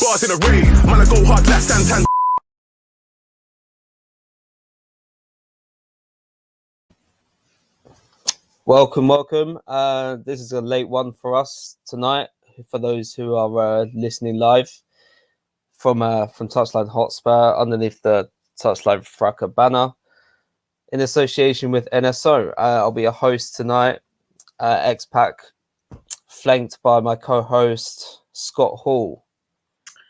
bars in a raid. Man, I go hard like Santan. Welcome. This is a late one for us tonight. For those who are listening live from Touchline Hotspur underneath the Touchline Fracas banner in association with NSO. I'll be a host tonight, X-Pac, flanked by my co-host Scott Hall,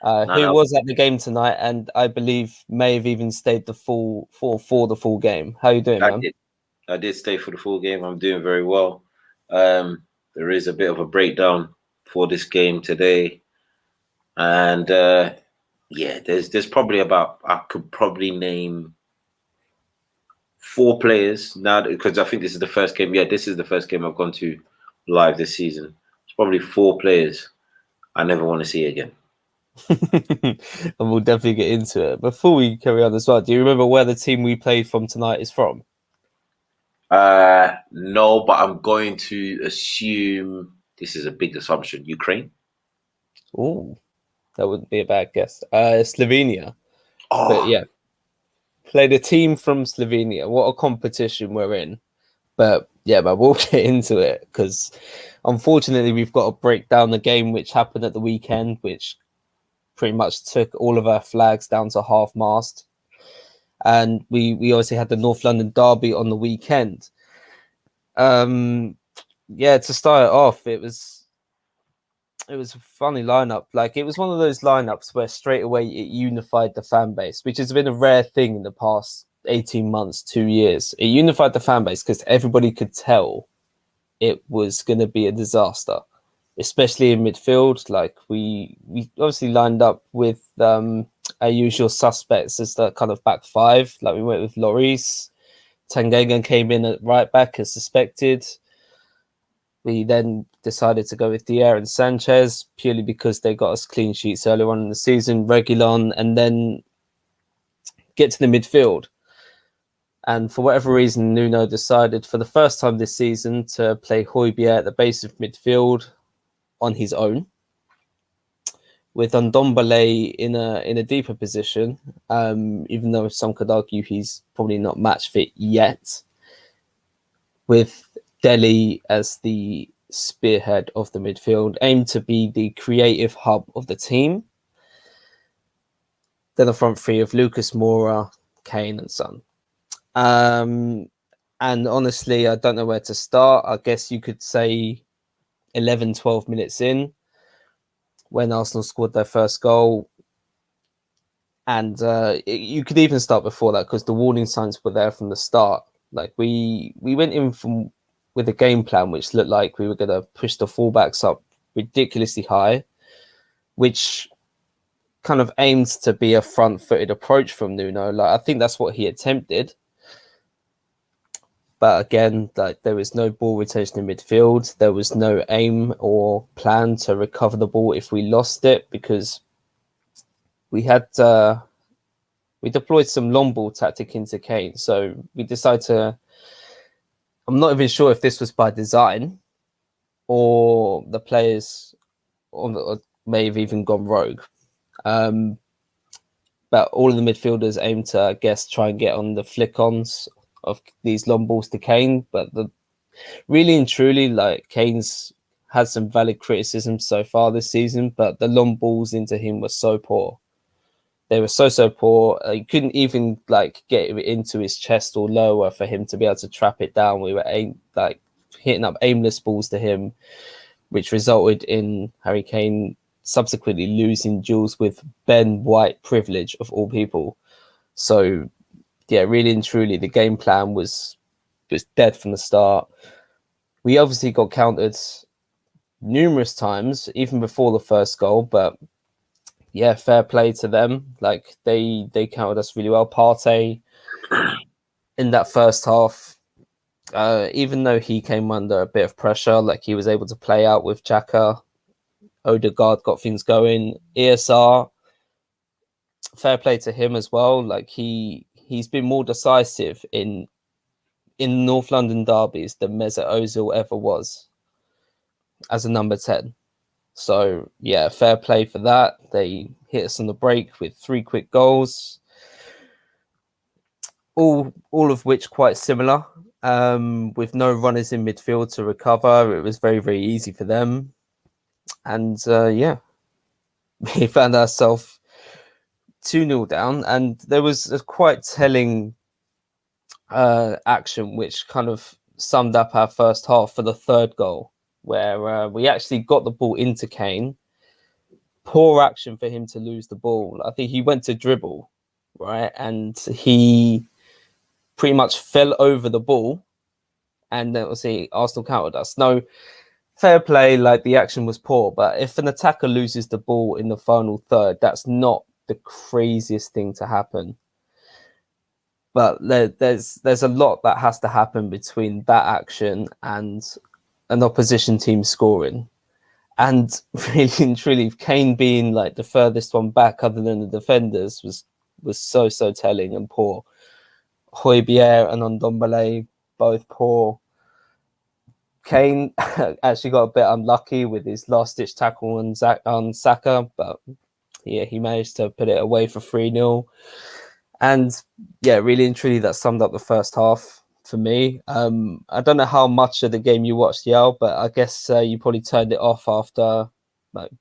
who was at the game tonight and I believe may have even stayed for the full game. How you doing, man? I did stay for the full game. I'm doing very well. There is a bit of a breakdown for this game today, and there's probably I could probably name 4 players now because I think this is the first game. Yeah, this is the first game I've gone to live this season. It's probably 4 players I never want to see again. And we'll definitely get into it. Before we carry on as well, do you remember where the team we played from tonight is from? No, but I'm going to assume this is a big assumption. Ukraine. Oh, that wouldn't be a bad guess. Slovenia. But yeah, played a team from Slovenia. What a competition we're in. But yeah, but we'll get into it because unfortunately we've got to break down the game which happened at the weekend, which pretty much took all of our flags down to half-mast. And we obviously had the North London derby on the weekend. To start it off, it was a funny lineup. Like, it was one of those lineups where straight away it unified the fan base, which has been a rare thing in the past 18 months, 2 years. It unified the fan base because everybody could tell it was going to be a disaster, especially in midfield. Like, we obviously lined up with our usual suspects as the kind of back 5. Like, we went with Lloris. Tanganga came in at right back as suspected. We then decided to go with Dele and Sanchez purely because they got us clean sheets earlier on in the season, Reguilon, and then get to the midfield. And for whatever reason, Nuno decided for the first time this season to play Højbjerg at the base of midfield on his own, with Ndombele in a deeper position, even though some could argue he's probably not match fit yet, with Dele as the spearhead of the midfield, aimed to be the creative hub of the team. Then the front 3 of NS Mura, Kane and Son. And honestly, I don't know where to start. I guess you could say 11, 12 minutes in, when Arsenal scored their first goal. And you could even start before that because the warning signs were there from the start. Like, we went in with a game plan which looked like we were going to push the fullbacks up ridiculously high, which kind of aims to be a front-footed approach from Nuno. Like, I think that's what he attempted. But again, like, there was no ball retention in midfield. There was no aim or plan to recover the ball if we lost it, because we had we deployed some long ball tactic into Kane. So we decided to. I'm not even sure if this was by design or the players may have even gone rogue. But all of the midfielders aim to, I guess, try and get on the flick-ons of these long balls to Kane. But really and truly, like, Kane's had some valid criticism so far this season, but the long balls into him were so poor. They were so poor. He couldn't even get it into his chest or lower for him to be able to trap it down. We were hitting up aimless balls to him, which resulted in Harry Kane subsequently losing duels with Ben White privilege of all people. So yeah, really and truly, the game plan was dead from the start. We obviously got countered numerous times, even before the first goal, but yeah, fair play to them. Like, they countered us really well. Partey in that first half, even though he came under a bit of pressure, like, he was able to play out with Xhaka. Odegaard got things going. ESR, fair play to him as well. Like, he's been more decisive in North London derbies than Mesut Ozil ever was as a number 10. So yeah, fair play for that. Him hit us on the break with 3 quick goals. All of which quite similar. With no runners in midfield to recover, it was very, very easy for them. And we found ourselves 2-0 down, and there was a quite telling action which kind of summed up our first half for the third goal, where we actually got the ball into Kane. Poor action for him to lose the ball. I think he went to dribble, right? And he pretty much fell over the ball, and then obviously Arsenal countered us. No, fair play, like the action was poor, but if an attacker loses the ball in the final third, that's not the craziest thing to happen. But there's a lot that has to happen between that action and an opposition team scoring. And really and truly, Kane being like the furthest one back other than the defenders was so telling and poor. Højbjerg and Ndombele, both poor. Kane actually got a bit unlucky with his last-ditch tackle on Saka, but yeah, he managed to put it away for 3-0. And yeah, really and truly, that summed up the first half for me. I don't know how much of the game you watched, Yao, but I guess you probably turned it off after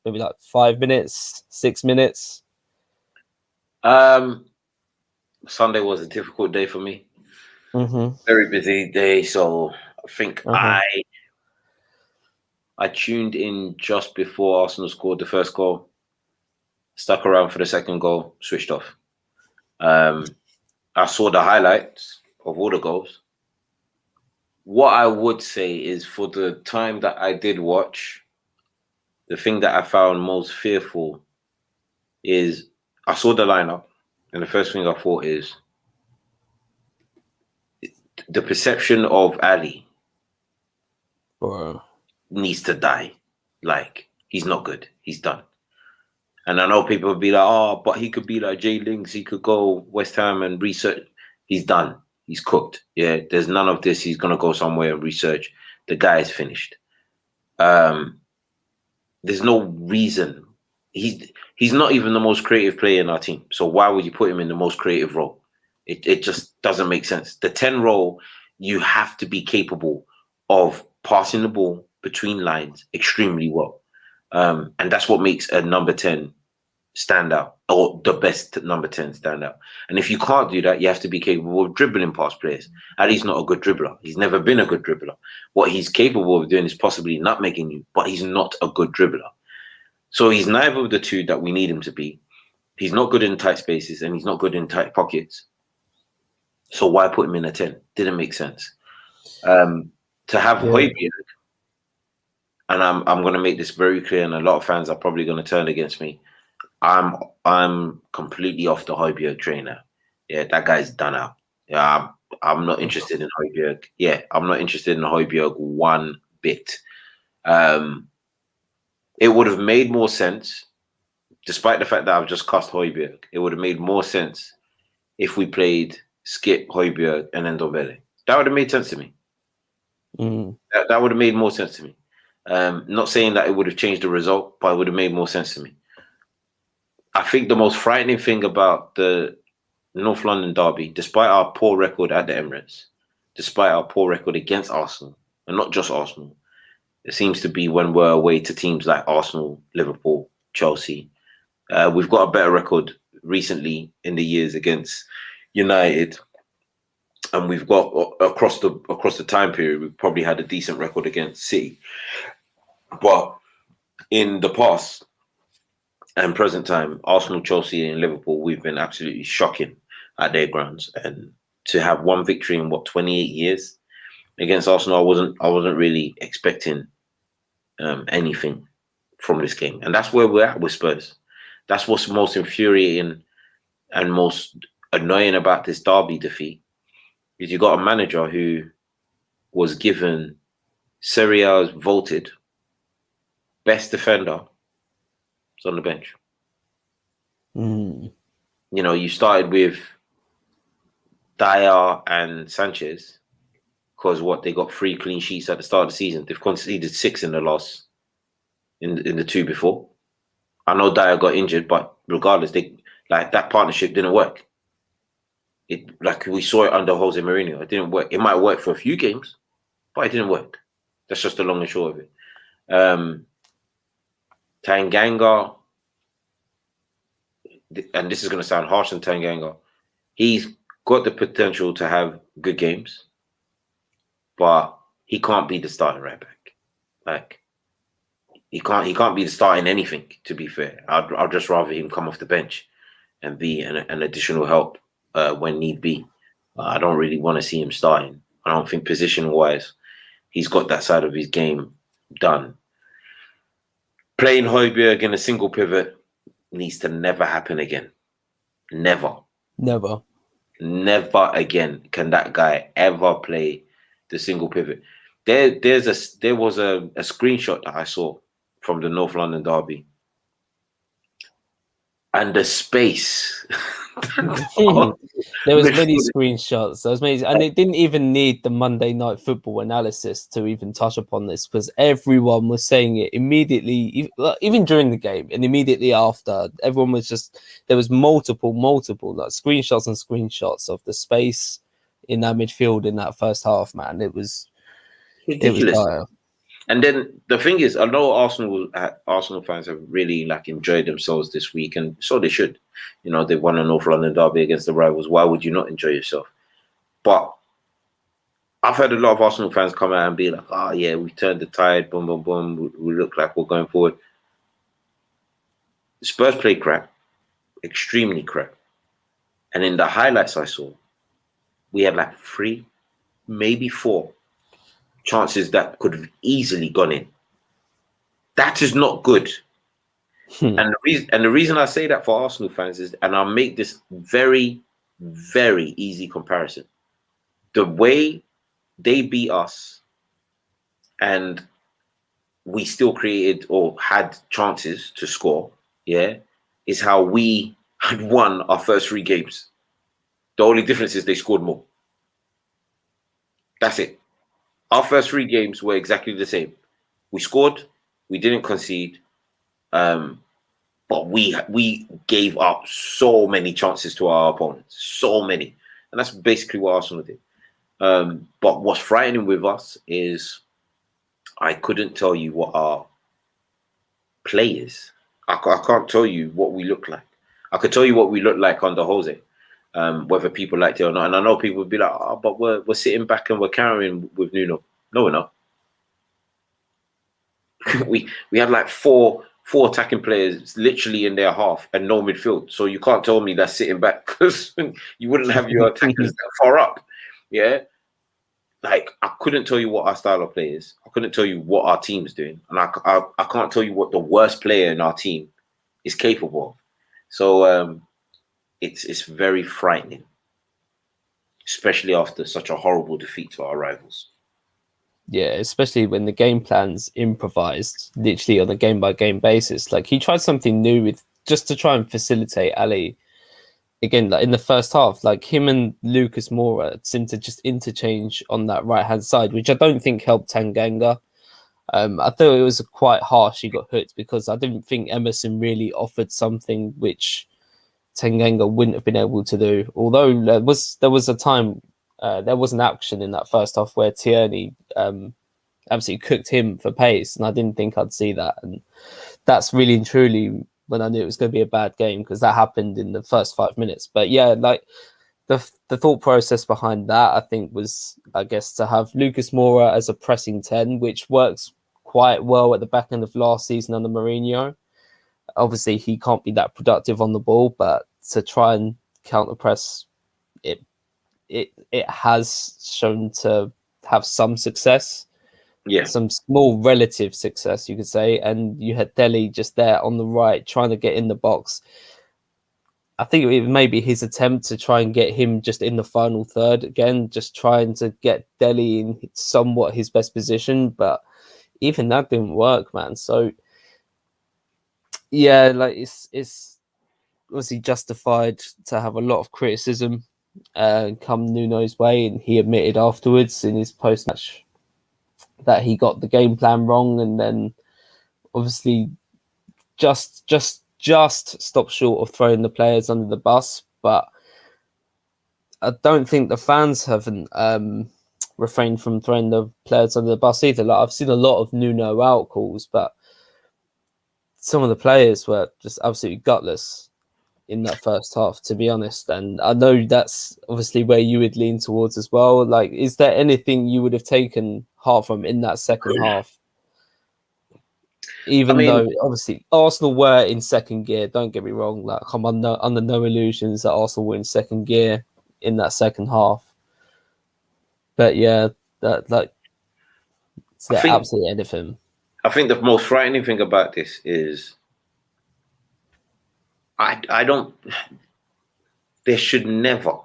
maybe 5 minutes, 6 minutes. Sunday was a difficult day for me. Mm-hmm. Very busy day, so I think I tuned in just before Arsenal scored the first goal, stuck around for the second goal, switched off. I saw the highlights of all the goals. What I would say is, for the time that I did watch, the thing that I found most fearful is I saw the lineup, and the first thing I thought is the perception of Ali needs to die. Like, he's not good. He's done. And I know people will be like, oh, but he could be like Jay Links. He could go West Ham and research. He's done. He's cooked. Yeah, there's none of this. He's going to go somewhere and research. The guy is finished. There's no reason. He's not even the most creative player in our team. So why would you put him in the most creative role? It just doesn't make sense. The 10 role, you have to be capable of passing the ball between lines extremely well. And that's what makes a number 10 stand out, or the best number 10 stand out. And if you can't do that, you have to be capable of dribbling past players. Ali's not a good dribbler. He's never been a good dribbler. What he's capable of doing is possibly nutmegging you, but he's not a good dribbler. So he's neither of the two that we need him to be. He's not good in tight spaces, and he's not good in tight pockets. So why put him in a 10? Didn't make sense. To have Højbjerg, and I'm going to make this very clear, and a lot of fans are probably going to turn against me. I'm completely off the Højbjerg train now. Yeah, that guy's done out. Yeah, I'm not interested in Højbjerg. Yeah, I'm not interested in Højbjerg one bit. It would have made more sense, despite the fact that I've just cussed Højbjerg. It would have made more sense if we played Skip, Højbjerg, and then Dele. That would have made sense to me. That would have made more sense to me. Not saying that it would have changed the result, but it would have made more sense to me. I think the most frightening thing about the North London derby, despite our poor record at the Emirates, despite our poor record against Arsenal, and not just Arsenal, it seems to be when we're away to teams like Arsenal, Liverpool, Chelsea. We've got a better record recently in the years against United, and we've got across the time period, we've probably had a decent record against City. But in the past and present time, Arsenal, Chelsea, and Liverpool, we've been absolutely shocking at their grounds. And to have one victory in 28 years against Arsenal, I wasn't really expecting anything from this game. And that's where we're at with Spurs. That's what's most infuriating and most annoying about this derby defeat, is you got a manager who was given Serie A's voted best defender is on the bench. You know, you started with Dyer and Sanchez because they got 3 clean sheets at the start of the season. They've conceded 6 in the two before. I know Dyer got injured, but regardless. Like that partnership didn't work. It like we saw it under Jose Mourinho. It didn't work. It might work for a few games, but it didn't work. That's just the long and short of it. Tanganga, and this is going to sound harsh on Tanganga, he's got the potential to have good games, but he can't be the starting right back. Like he can't be the starting anything. To be fair, I'd just rather him come off the bench and be an additional help when need be. I don't really want to see him starting. I don't think position wise, he's got that side of his game done. Playing Højbjerg in a single pivot needs to never happen again. Never again can that guy ever play the single pivot. There was a screenshot that I saw from the North London derby, and the space. There was many screenshots. There was many, and it didn't even need the Monday Night Football analysis to even touch upon this, because everyone was saying it immediately, even during the game and immediately after. Everyone was just, there was multiple like screenshots and screenshots of the space in that midfield in that first half. Man, it was ridiculous. It was dire. And then the thing is, I know Arsenal fans have really like enjoyed themselves this week, and so they should. You know, they won a North London derby against the rivals. Why would you not enjoy yourself? But I've heard a lot of Arsenal fans come out and be like, "Oh yeah, we turned the tide. Boom, boom, boom. We look like we're going forward." Spurs played crap, extremely crap. And in the highlights I saw, we had like 3, maybe 4 chances that could have easily gone in. That is not good. And the reason I say that for Arsenal fans is, and I'll make this very, very easy comparison. The way they beat us and we still created or had chances to score, is how we had won our first 3 games. The only difference is they scored more. That's it. Our first 3 games were exactly the same. We scored, we didn't concede, but we gave up so many chances to our opponents, so many, and that's basically what Arsenal did. But what's frightening with us is I couldn't tell you what our play is. I can't tell you what we look like. I could tell you what we look like under Jose. Whether people liked it or not. And I know people would be like, "Oh, but we're sitting back and we're carrying with Nuno." No, we're not. we had like four attacking players literally in their half and no midfield. So you can't tell me that's sitting back, because you wouldn't have your attackers that far up. Yeah. Like, I couldn't tell you what our style of play is. I couldn't tell you what our team's doing. And I can't tell you what the worst player in our team is capable of. So it's very frightening, especially after such a horrible defeat to our rivals. Yeah, especially when the game plan's improvised, literally on a game-by-game basis. Like, he tried something new with just to try and facilitate Ali. Again, like in the first half, like him and Lucas Moura seemed to just interchange on that right-hand side, which I don't think helped Tanganga. I thought it was quite harsh he got hooked, because I didn't think Emerson really offered something which Tanganga wouldn't have been able to do. Although there was a time, there was an action in that first half where Tierney absolutely cooked him for pace, and I didn't think I'd see that. And that's really and truly when I knew it was going to be a bad game, because that happened in the first 5 minutes. But yeah, like the thought process behind that, I think, was, I guess, to have Lucas Moura as a pressing 10, which works quite well at the back end of last season under Mourinho. Obviously, he can't be that productive on the ball, but to try and counter press, it has shown to have some success. Yeah, some small relative success, you could say. And you had Dele just there on the right, trying to get in the box. I think it may be his attempt to try and get him just in the final third again, just trying to get Dele in somewhat his best position, but even that didn't work, man. So yeah, like it's obviously justified to have a lot of criticism come Nuno's way, and he admitted afterwards in his post-match that he got the game plan wrong, and then obviously just just stopped short of throwing the players under the bus, but I don't think the fans haven't refrained from throwing the players under the bus either. Like, I've seen a lot of Nuno out calls, but some of the players were just absolutely gutless in that first half, to be honest. And I know that's obviously where you would lean towards as well. Like, is there anything you would have taken heart from in that second half? Even though obviously Arsenal were in second gear, don't get me wrong. Like, I'm under no illusions that Arsenal were in second gear in that second half. But yeah, it's the absolute end of him. I think the most frightening thing about this is I don't. There should never,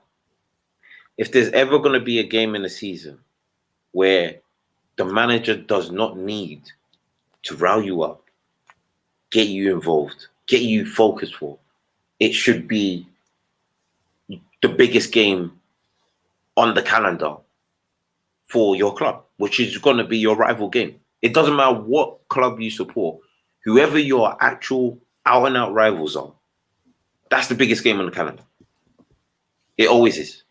if there's ever going to be a game in the season where the manager does not need to rile you up, get you involved, get you focused for, it should be the biggest game on the calendar for your club, which is going to be your rival game. It doesn't matter what club you support, whoever your actual out and out rivals are, that's the biggest game on the calendar. It always is.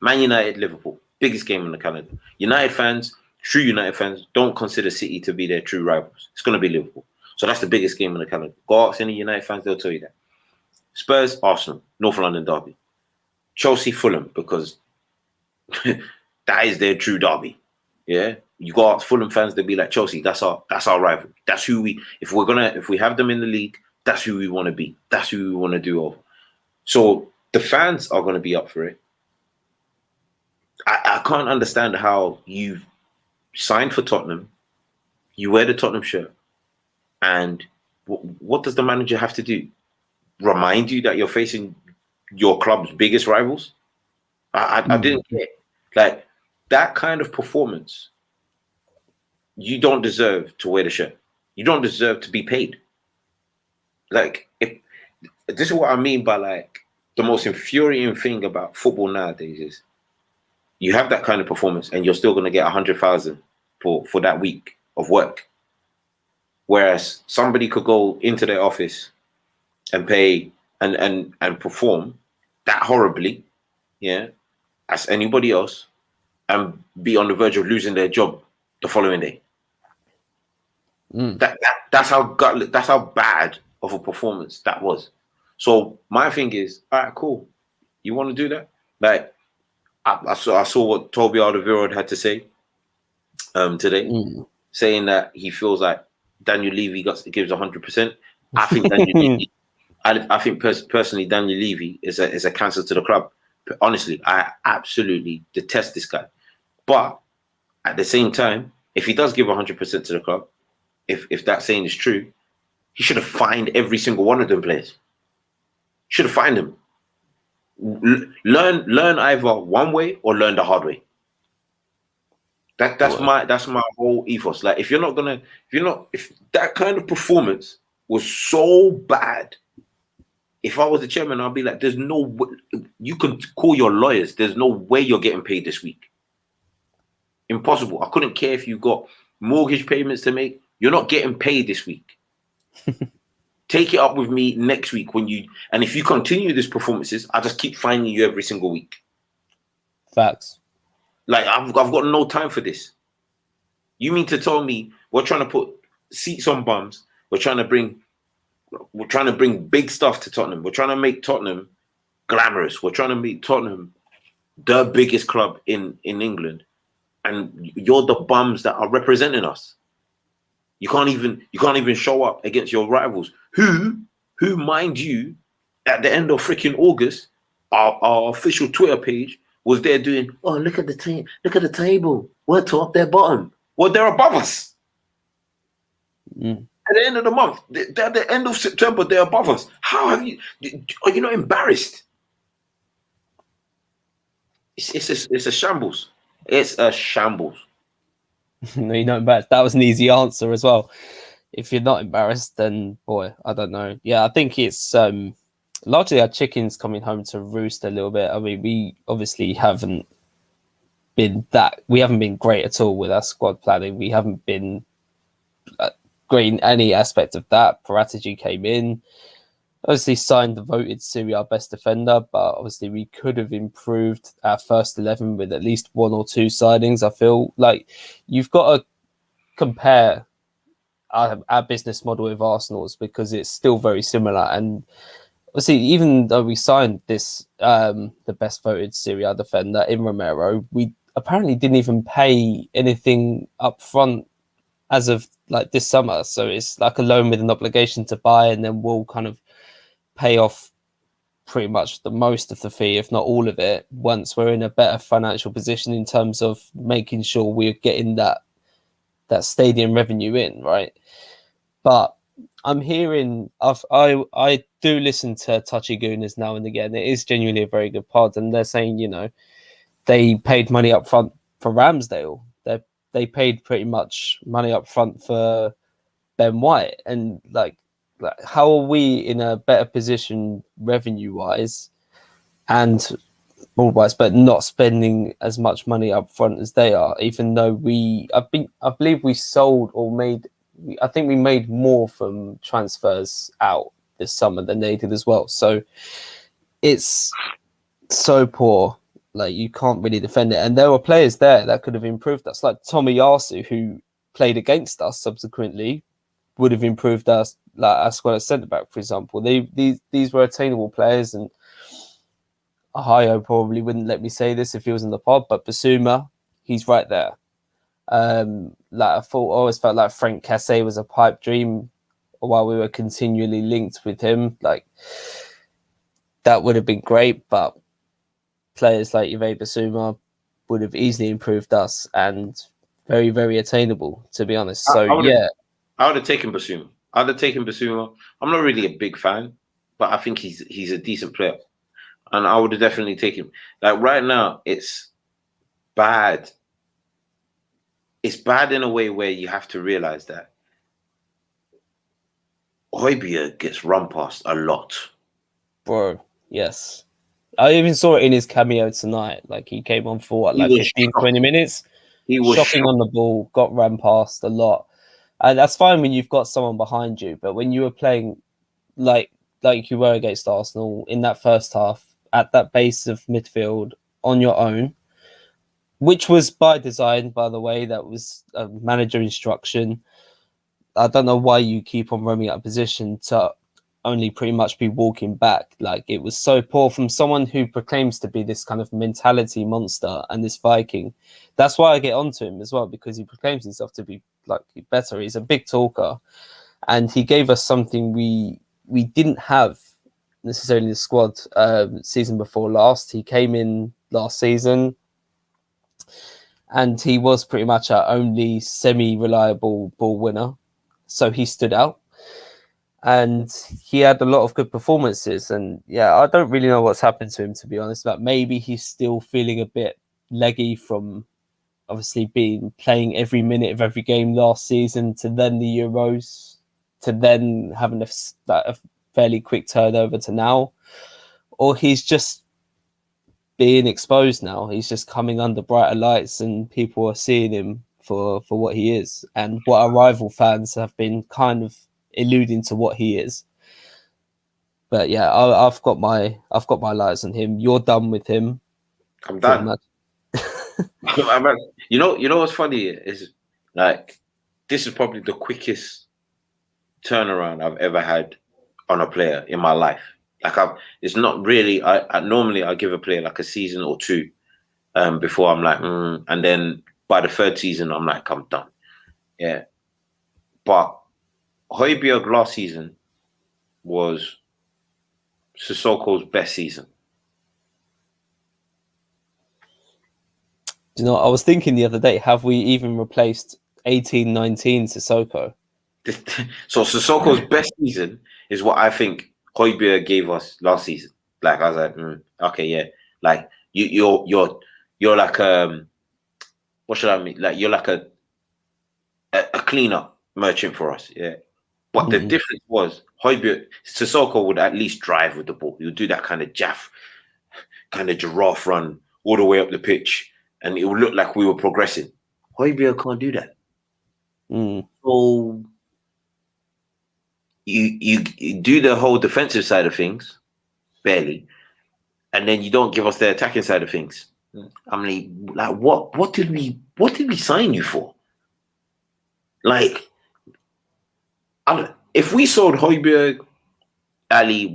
Man United, Liverpool, biggest game on the calendar. United fans, true United fans, don't consider City to be their true rivals. It's going to be Liverpool. So that's the biggest game on the calendar. Go ask any United fans, they'll tell you that. Spurs, Arsenal, North London derby. Chelsea, Fulham, because that is their true derby. Yeah, you go ask Fulham fans, they'll be like, Chelsea, that's our rival. That's who if we have them in the league, that's who we want to be. That's who we want to do over. So the fans are going to be up for it. I can't understand how you've signed for Tottenham, you wear the Tottenham shirt, and what does the manager have to do? Remind you that you're facing your club's biggest rivals? I didn't care. Like, that kind of performance, you don't deserve to wear the shirt. You don't deserve to be paid. Like, if this is what I mean by, like, the most infuriating thing about football nowadays is you have that kind of performance and you're still going to get 100,000 for that week of work. Whereas somebody could go into their office and pay and perform that horribly, yeah, as anybody else, and be on the verge of losing their job the following day. That's how bad of a performance that was. So my thing is, all right, cool. You want to do that? Like, I saw what Toby Alderweireld had to say today, saying that he feels like Daniel Levy gives 100%. I think Daniel Levy, I think personally, Daniel Levy is a cancer to the club. Honestly, I absolutely detest this guy. But at the same time, if he does give 100% to the club, if that saying is true, he should have fined every single one of them players. Should have fined them. Learn either one way or learn the hard way. That's my whole ethos. Like, if that kind of performance was so bad, if I was the chairman, I'd be like, there's no way, you can call your lawyers, there's no way you're getting paid this week. Impossible. I couldn't care if you got mortgage payments to make, you're not getting paid this week. Take it up with me next week and if you continue these performances, I'll just keep finding you every single week. Facts. Like, I've got no time for this. You mean to tell me we're trying to put seats on bums? We're trying to bring big stuff to Tottenham. We're trying to make Tottenham glamorous. We're trying to make Tottenham the biggest club in England, and you're the bums that are representing us. You can't even show up against your rivals, who, mind you, at the end of freaking August, our official Twitter page was there doing, oh, look at the table. We're top, they're bottom. Well, they're above us. At the end of the month, at the end of September, they're above us. Are you not embarrassed? It's a shambles. It's a shambles. No, you're not embarrassed. That was an easy answer as well. If you're not embarrassed, then boy, I don't know. Yeah, I think it's largely our chickens coming home to roost a little bit. I mean, we obviously haven't been great at all with our squad planning. We haven't been great in any aspect of that. Paratici came in. obviously signed the voted Serie A best defender, but obviously we could have improved our first 11 with at least one or two signings. I feel like you've got to compare our business model with Arsenal's because it's still very similar. And obviously, even though we signed this, the best voted Serie A defender in Romero, we apparently didn't even pay anything up front as of like this summer. So it's like a loan with an obligation to buy, and then we'll kind of pay off pretty much the most of the fee, if not all of it, once we're in a better financial position in terms of making sure we're getting that stadium revenue in, right? But I'm hearing, I do listen to Touchy Gooners now and again. It is genuinely a very good pod, and they're saying, you know, they paid money up front for Ramsdale. They paid pretty much money up front for Ben White, and like how are we in a better position revenue wise and all wise, but not spending as much money up front as they are, even though I believe we sold or made, I think we made more from transfers out this summer than they did as well. So it's so poor. Like, you can't really defend it. And there were players there that could have improved us, like Tomiyasu, who played against us subsequently, would have improved us, like our squad at centre back, for example. These were attainable players, and Ohio probably wouldn't let me say this if he was in the pod, but Basuma, he's right there. Like I always felt like Frank Cassé was a pipe dream while we were continually linked with him. Like, that would have been great, but players like Yves Basuma would have easily improved us and very, very attainable, to be honest. So I would have taken Basuma. I'd have taken Basuma. I'm not really a big fan, but I think he's a decent player, and I would have definitely taken him. Like, right now, it's bad. It's bad in a way where you have to realize that Højbjerg gets run past a lot. Bro, yes. I even saw it in his cameo tonight. Like, he came on for what, like 15, 20 minutes? He was shocking on the ball, got ran past a lot. And that's fine when you've got someone behind you, but when you were playing like you were against Arsenal in that first half, at that base of midfield on your own, which was by design, by the way, that was a manager instruction. I don't know why you keep on roaming out of position to only pretty much be walking back. Like, it was so poor from someone who proclaims to be this kind of mentality monster and this Viking. That's why I get onto him as well, because he proclaims himself to be like better. He's a big talker, and he gave us something we didn't have necessarily in the squad season before last. He came in last season, and he was pretty much our only semi-reliable ball winner. So he stood out. And he had a lot of good performances. And yeah, I don't really know what's happened to him, to be honest. Like, maybe he's still feeling a bit leggy from obviously playing every minute of every game last season, to then the Euros, to then having a fairly quick turnover to now. Or he's just being exposed now. He's just coming under brighter lights, and people are seeing him for what he is, and what our rival fans have been kind of alluding to what he is. But yeah, I've got my lights on him. You're done with him. I'm done. You know what's funny is, like, this is probably the quickest turnaround I've ever had on a player in my life. Like, it's not really. I normally I give a player like a season or two before I'm like, and then by the third season I'm like, I'm done. Yeah, but Højbjerg last season was Sissoko's best season. Do you know, I was thinking the other day, have we even replaced 18-19 Sissoko? So Sissoko's best season is what I think Højbjerg gave us last season. Like, I was like, okay, yeah. Like, you're like what should I mean? Like, you're like a cleanup merchant for us, yeah. But the difference was Højbjerg, Sissoko would at least drive with the ball. He would do that kind of giraffe run all the way up the pitch, and it would look like we were progressing. Højbjerg can't do that. So you do the whole defensive side of things, barely, and then you don't give us the attacking side of things. I mean, like what did we sign you for? Like, if we sold Højbjerg, Ali,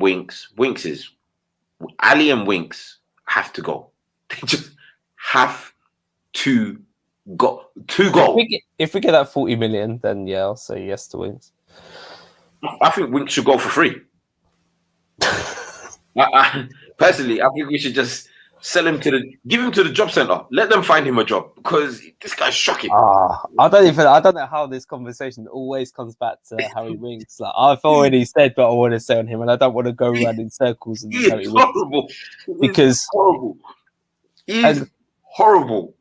Ali and Winks have to go. They just have to go. If we get that 40 million, then yeah, I'll say yes to Winks. I think Winks should go for free. Personally, I think we should just give him to the job center. Let them find him a job because this guy's shocking. I don't know how this conversation always comes back to Harry Winks. Like, I've already said what I want to say on him, and I don't want to go around in circles. And He is horrible. Because he is horrible.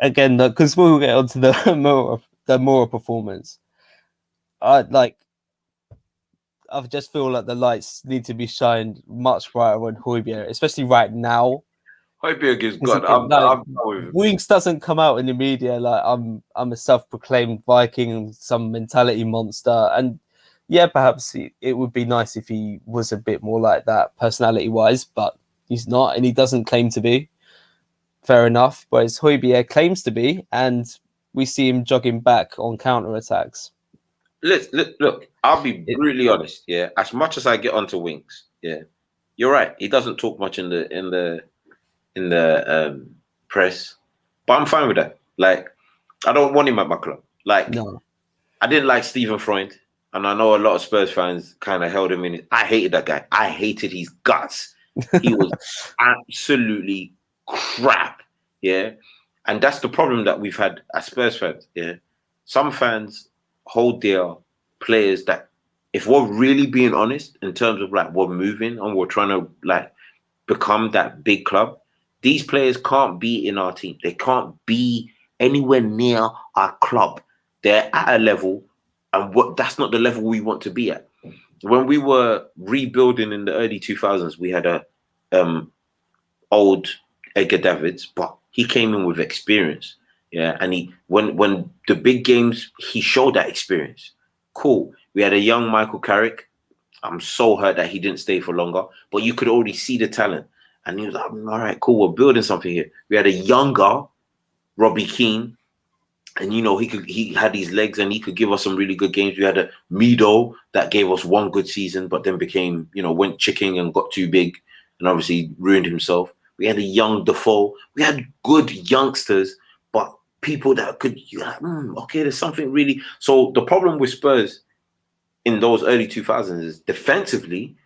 Again, because we'll get onto the Mura performance. I just feel like the lights need to be shined much brighter on Højbjerg, especially right now. Højbjerg is good. I'm Winks doesn't come out in the media like I'm a self-proclaimed Viking and some mentality monster. And yeah, perhaps it would be nice if he was a bit more like that personality-wise, but he's not, and he doesn't claim to be. Fair enough, whereas Højbjerg claims to be, and we see him jogging back on counter-attacks. Look, I'll be brutally honest. Yeah, as much as I get onto Winks, yeah, you're right. He doesn't talk much in the press, but I'm fine with that. Like, I don't want him at my club. Like, no. I didn't like Stephen Freund, and I know a lot of Spurs fans kind of held him in. I hated that guy. I hated his guts. He was absolutely crap. Yeah, and that's the problem that we've had as Spurs fans. Yeah, some fans hold their players that, if we're really being honest in terms of like we're moving and we're trying to like become that big club, these players can't be in our team. They can't be anywhere near our club. They're at a level, and that's not the level we want to be at. When we were rebuilding in the early 2000s, we had a old Edgar Davids, but he came in with experience. Yeah, and when the big games, he showed that experience. Cool. We had a young Michael Carrick. I'm so hurt that he didn't stay for longer, but you could already see the talent. And he was like, all right, cool, we're building something here. We had a younger Robbie Keane, and he had these legs and he could give us some really good games. We had a Mido that gave us one good season, but then became, went chicken and got too big and obviously ruined himself. We had a young Defoe. We had good youngsters, but people that could, okay, there's something really. So the problem with Spurs in those early 2000s is defensively,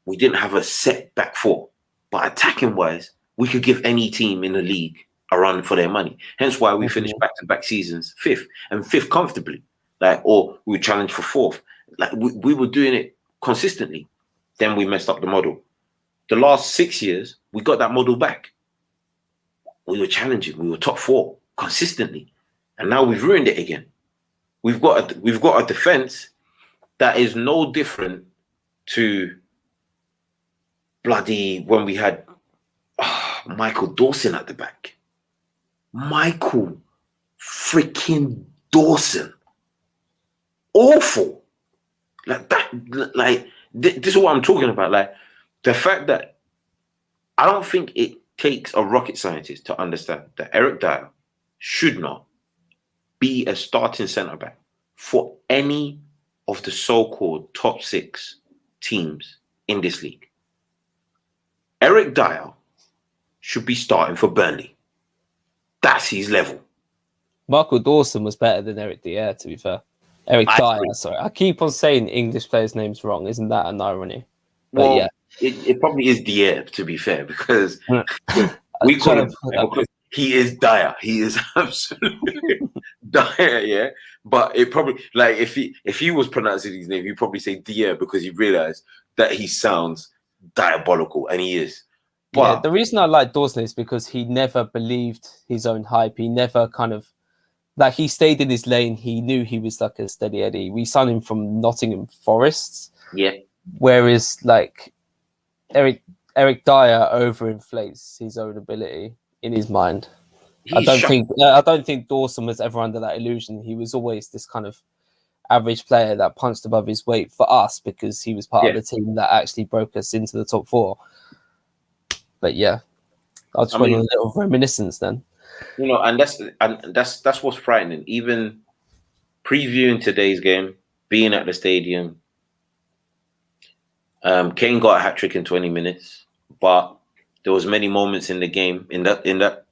we didn't have a set back four, but attacking wise, we could give any team in the league a run for their money. Hence why we finished back-to-back seasons fifth comfortably, or we challenged for fourth. Like we were doing it consistently. Then we messed up the model. The last 6 years, we got that model back. We were challenging. We were top four consistently, and now we've ruined it again. We've got a defense that is no different to bloody when we had Michael Dawson at the back. Michael freaking Dawson. Awful. Like that. Like this is what I'm talking about. Like the fact that I don't think it takes a rocket scientist to understand that Eric Dyer should not be a starting centre back for any of the so-called top 6 teams in this league. Eric Dyer should be starting for Burnley. That's his level. Michael Dawson was better than Eric Dyer, to be fair. Eric Dyer, sorry. I keep on saying English players' names wrong. Isn't that an irony? But well, yeah. It probably is Dyer, to be fair, because we call him because he is Dyer. He is absolutely Dyer, yeah. But it probably, like, if he was pronouncing his name, he'd probably say Dyer because he realized that he sounds diabolical, and he is. But yeah, the reason I like Dawson is because he never believed his own hype. He never he stayed in his lane. He knew he was like a steady Eddie. We signed him from Nottingham Forest. Yeah. Whereas like Eric Dyer overinflates his own ability in his mind. I don't think Dawson was ever under that illusion. He was always this kind of average player that punched above his weight for us because he was part Yeah. of the team that actually broke us into the top 4. But yeah, I just went on a little reminiscence then. You know, and that's what's frightening. Even previewing today's game, being at the stadium, Kane got a hat trick in 20 minutes, but there was many moments in the game in that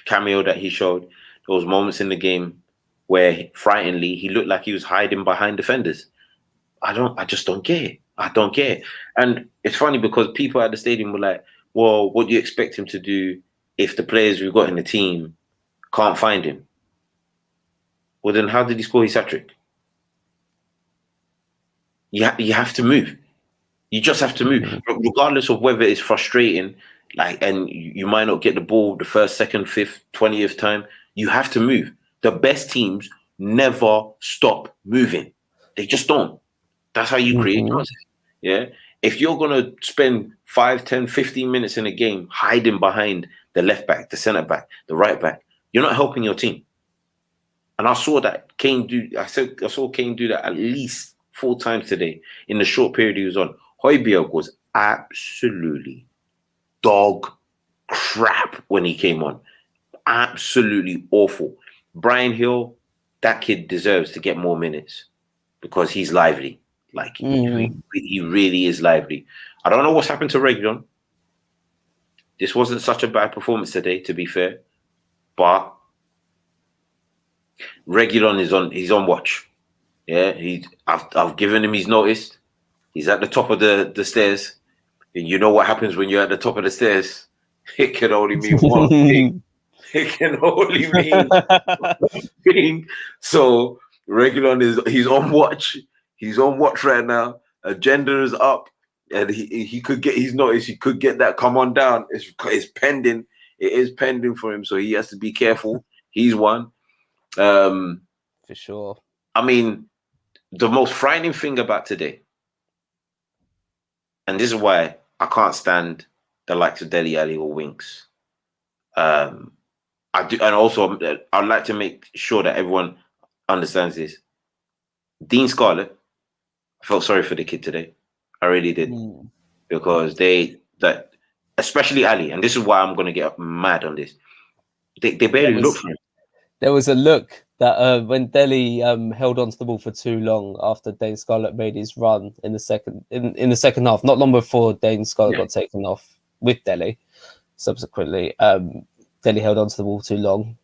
cameo that he showed. There was moments in the game where, frighteningly, he looked like he was hiding behind defenders. I just don't get it. I don't get it. And it's funny because people at the stadium were like, well, what do you expect him to do if the players we've got in the team can't find him? Well, then how did he score his hat trick? You have to move. You just have to move, regardless of whether it's frustrating, and you might not get the ball the first, second, fifth, 20th time. You have to move. The best teams never stop moving. They just don't. That's how you create chances. Yeah. If you're going to spend 5, 10, 15 minutes in a game hiding behind the left back, the centre back, the right back, you're not helping your team. And I saw that Kane do. I saw Kane do that at least 4 times today in the short period he was on. Højbjerg was absolutely dog crap when he came on. Absolutely awful. Bryan Hill, that kid deserves to get more minutes because he's lively. Like, he really is lively. I don't know what's happened to Reguilon. This wasn't such a bad performance today, to be fair. But Reguilon he's on watch. Yeah, I've given him his notice. He's at the top of the stairs. And you know what happens when you're at the top of the stairs? It can only mean one thing. It can only mean one thing. So Reguilon he's on watch. He's on watch right now. Agenda is up. And he could get his notice. He could get that come on down. It's pending. It is pending for him. So he has to be careful. He's one. For sure. I mean, the most frightening thing about today, and this is why I can't stand the likes of Dele Alli or Winks. I do, and also I'd like to make sure that everyone understands this. Dean Scarlett, I felt sorry for the kid today. I really did, because especially Ali, and this is why I'm going to get mad on this. They barely looked for him. There was a look that when Dele held onto the ball for too long after Dane Scarlett made his run in the second half, not long before Dane Scarlett got taken off with Dele. Subsequently, Dele held onto the ball too long.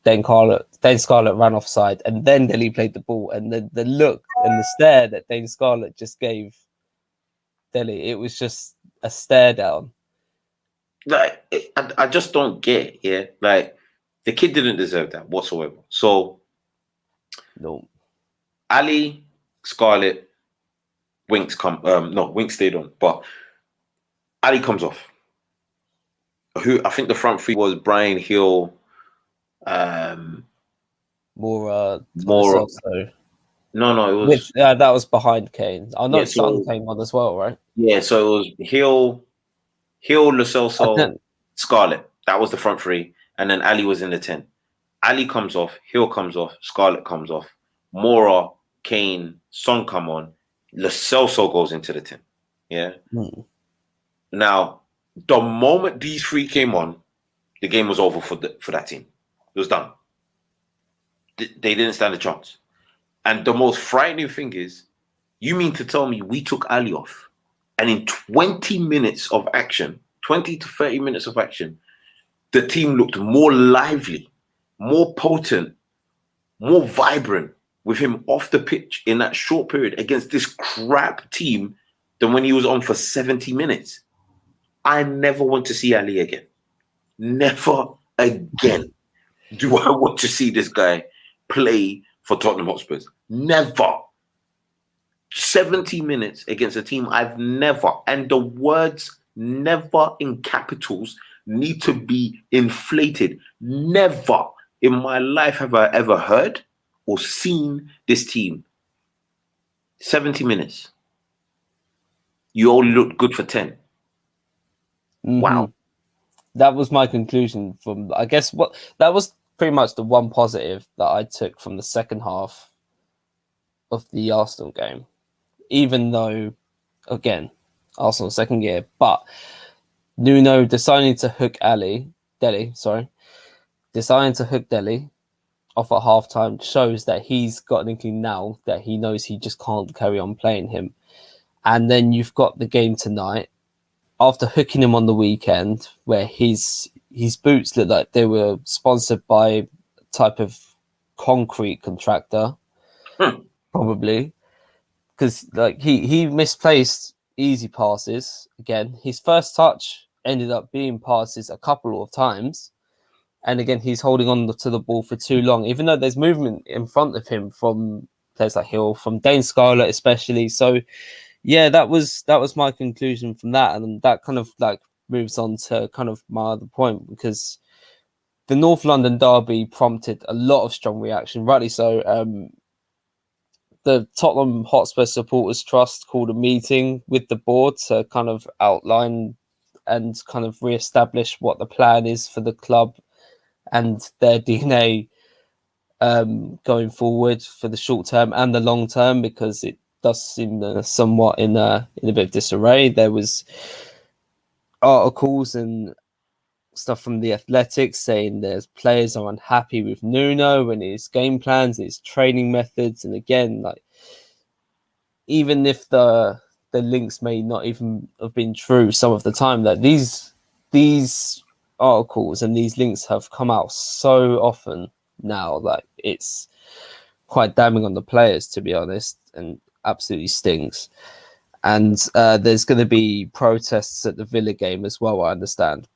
Dane Scarlett ran offside, and then Dele played the ball. And the look and the stare that Dane Scarlett just gave Dele, it was just a stare down. Like, I just don't get it, yeah? Like, the kid didn't deserve that whatsoever. So, no. Ali, Scarlett, Winks Winks stayed on, but Ali comes off. Who I think the front three was Bryan Hill, Mura. No, it was that was behind Kane. I know Son came on as well, right? Yeah, so it was Hill, Lo Celso, Scarlett. That was the front three. And then Ali was in the 10. Ali comes off, Hill comes off, Scarlett comes off, Mura, Kane, Son come on, Lo Celso goes into the 10. Yeah. Now, the moment these three came on, the game was over for that team. It was done. They didn't stand a chance. And the most frightening thing is, you mean to tell me we took Ali off, and in 20 minutes of action, 20 to 30 minutes of action, the team looked more lively, more potent, more vibrant with him off the pitch in that short period against this crap team than when he was on for 70 minutes. I never want to see Ali again. Never again do I want to see this guy play for Tottenham Hotspurs. Never. 70 minutes against a team I've never, and the words never in capitals need to be inflated. Never in my life have I ever heard or seen this team. 70 minutes. You all looked good for 10. Wow. That was my conclusion from, I guess, that was pretty much the one positive that I took from the second half of the Arsenal game, even though, again, Arsenal second gear, but Nuno deciding to hook Dele off at halftime shows that he's got an inkling now that he knows he just can't carry on playing him. And then you've got the game tonight after hooking him on the weekend, where his boots looked like they were sponsored by a type of concrete contractor, probably, because like he misplaced easy passes again. His first touch ended up being passes a couple of times, and again he's holding on to the ball for too long, even though there's movement in front of him from players like Hill, from Dane Scarlett especially. So yeah, that was my conclusion from that, and that kind of like moves on to kind of my other point, because the North London derby prompted a lot of strong reaction, rightly so. The Tottenham Hotspur Supporters Trust called a meeting with the board to kind of outline and kind of re-establish what the plan is for the club and their DNA going forward for the short term and the long term, because it does seem somewhat in a bit of disarray. There was articles and stuff from the Athletics saying there's players are unhappy with Nuno and his game plans, his training methods, and again, like, even if the links may not even have been true some of the time, that these articles and these links have come out so often now that it's quite damning on the players, to be honest, and absolutely stings. And there's going to be protests at the Villa game as well, I understand.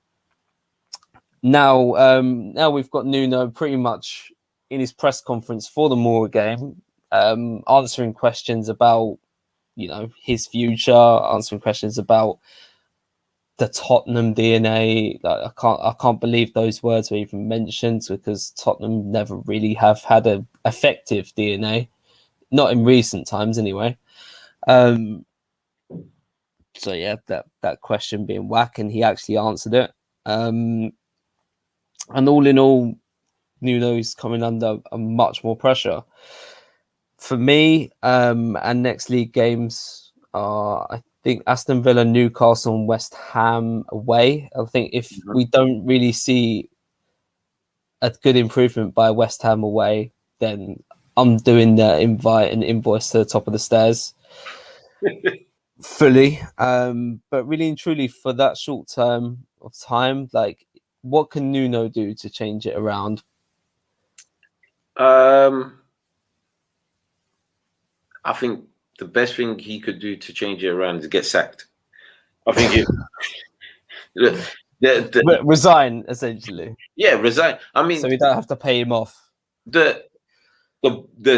Now we've got Nuno pretty much in his press conference for the Mura game, answering questions about, his future, answering questions about the Tottenham DNA. Like, I can't believe those words were even mentioned, because Tottenham never really have had an effective DNA, not in recent times anyway. So yeah, that question being whack, and he actually answered it. And all in all, Nuno's coming under a much more pressure. For me, and next league games are, I think, Aston Villa, Newcastle, and West Ham away. I think if we don't really see a good improvement by West Ham away, then I'm doing the invite and invoice to the top of the stairs fully. But really and truly, for that short term of time, like, what can Nuno do to change it around? I think the best thing he could do to change it around is get sacked. I think resign, essentially. Yeah, resign. I mean, so we don't have to pay him off. The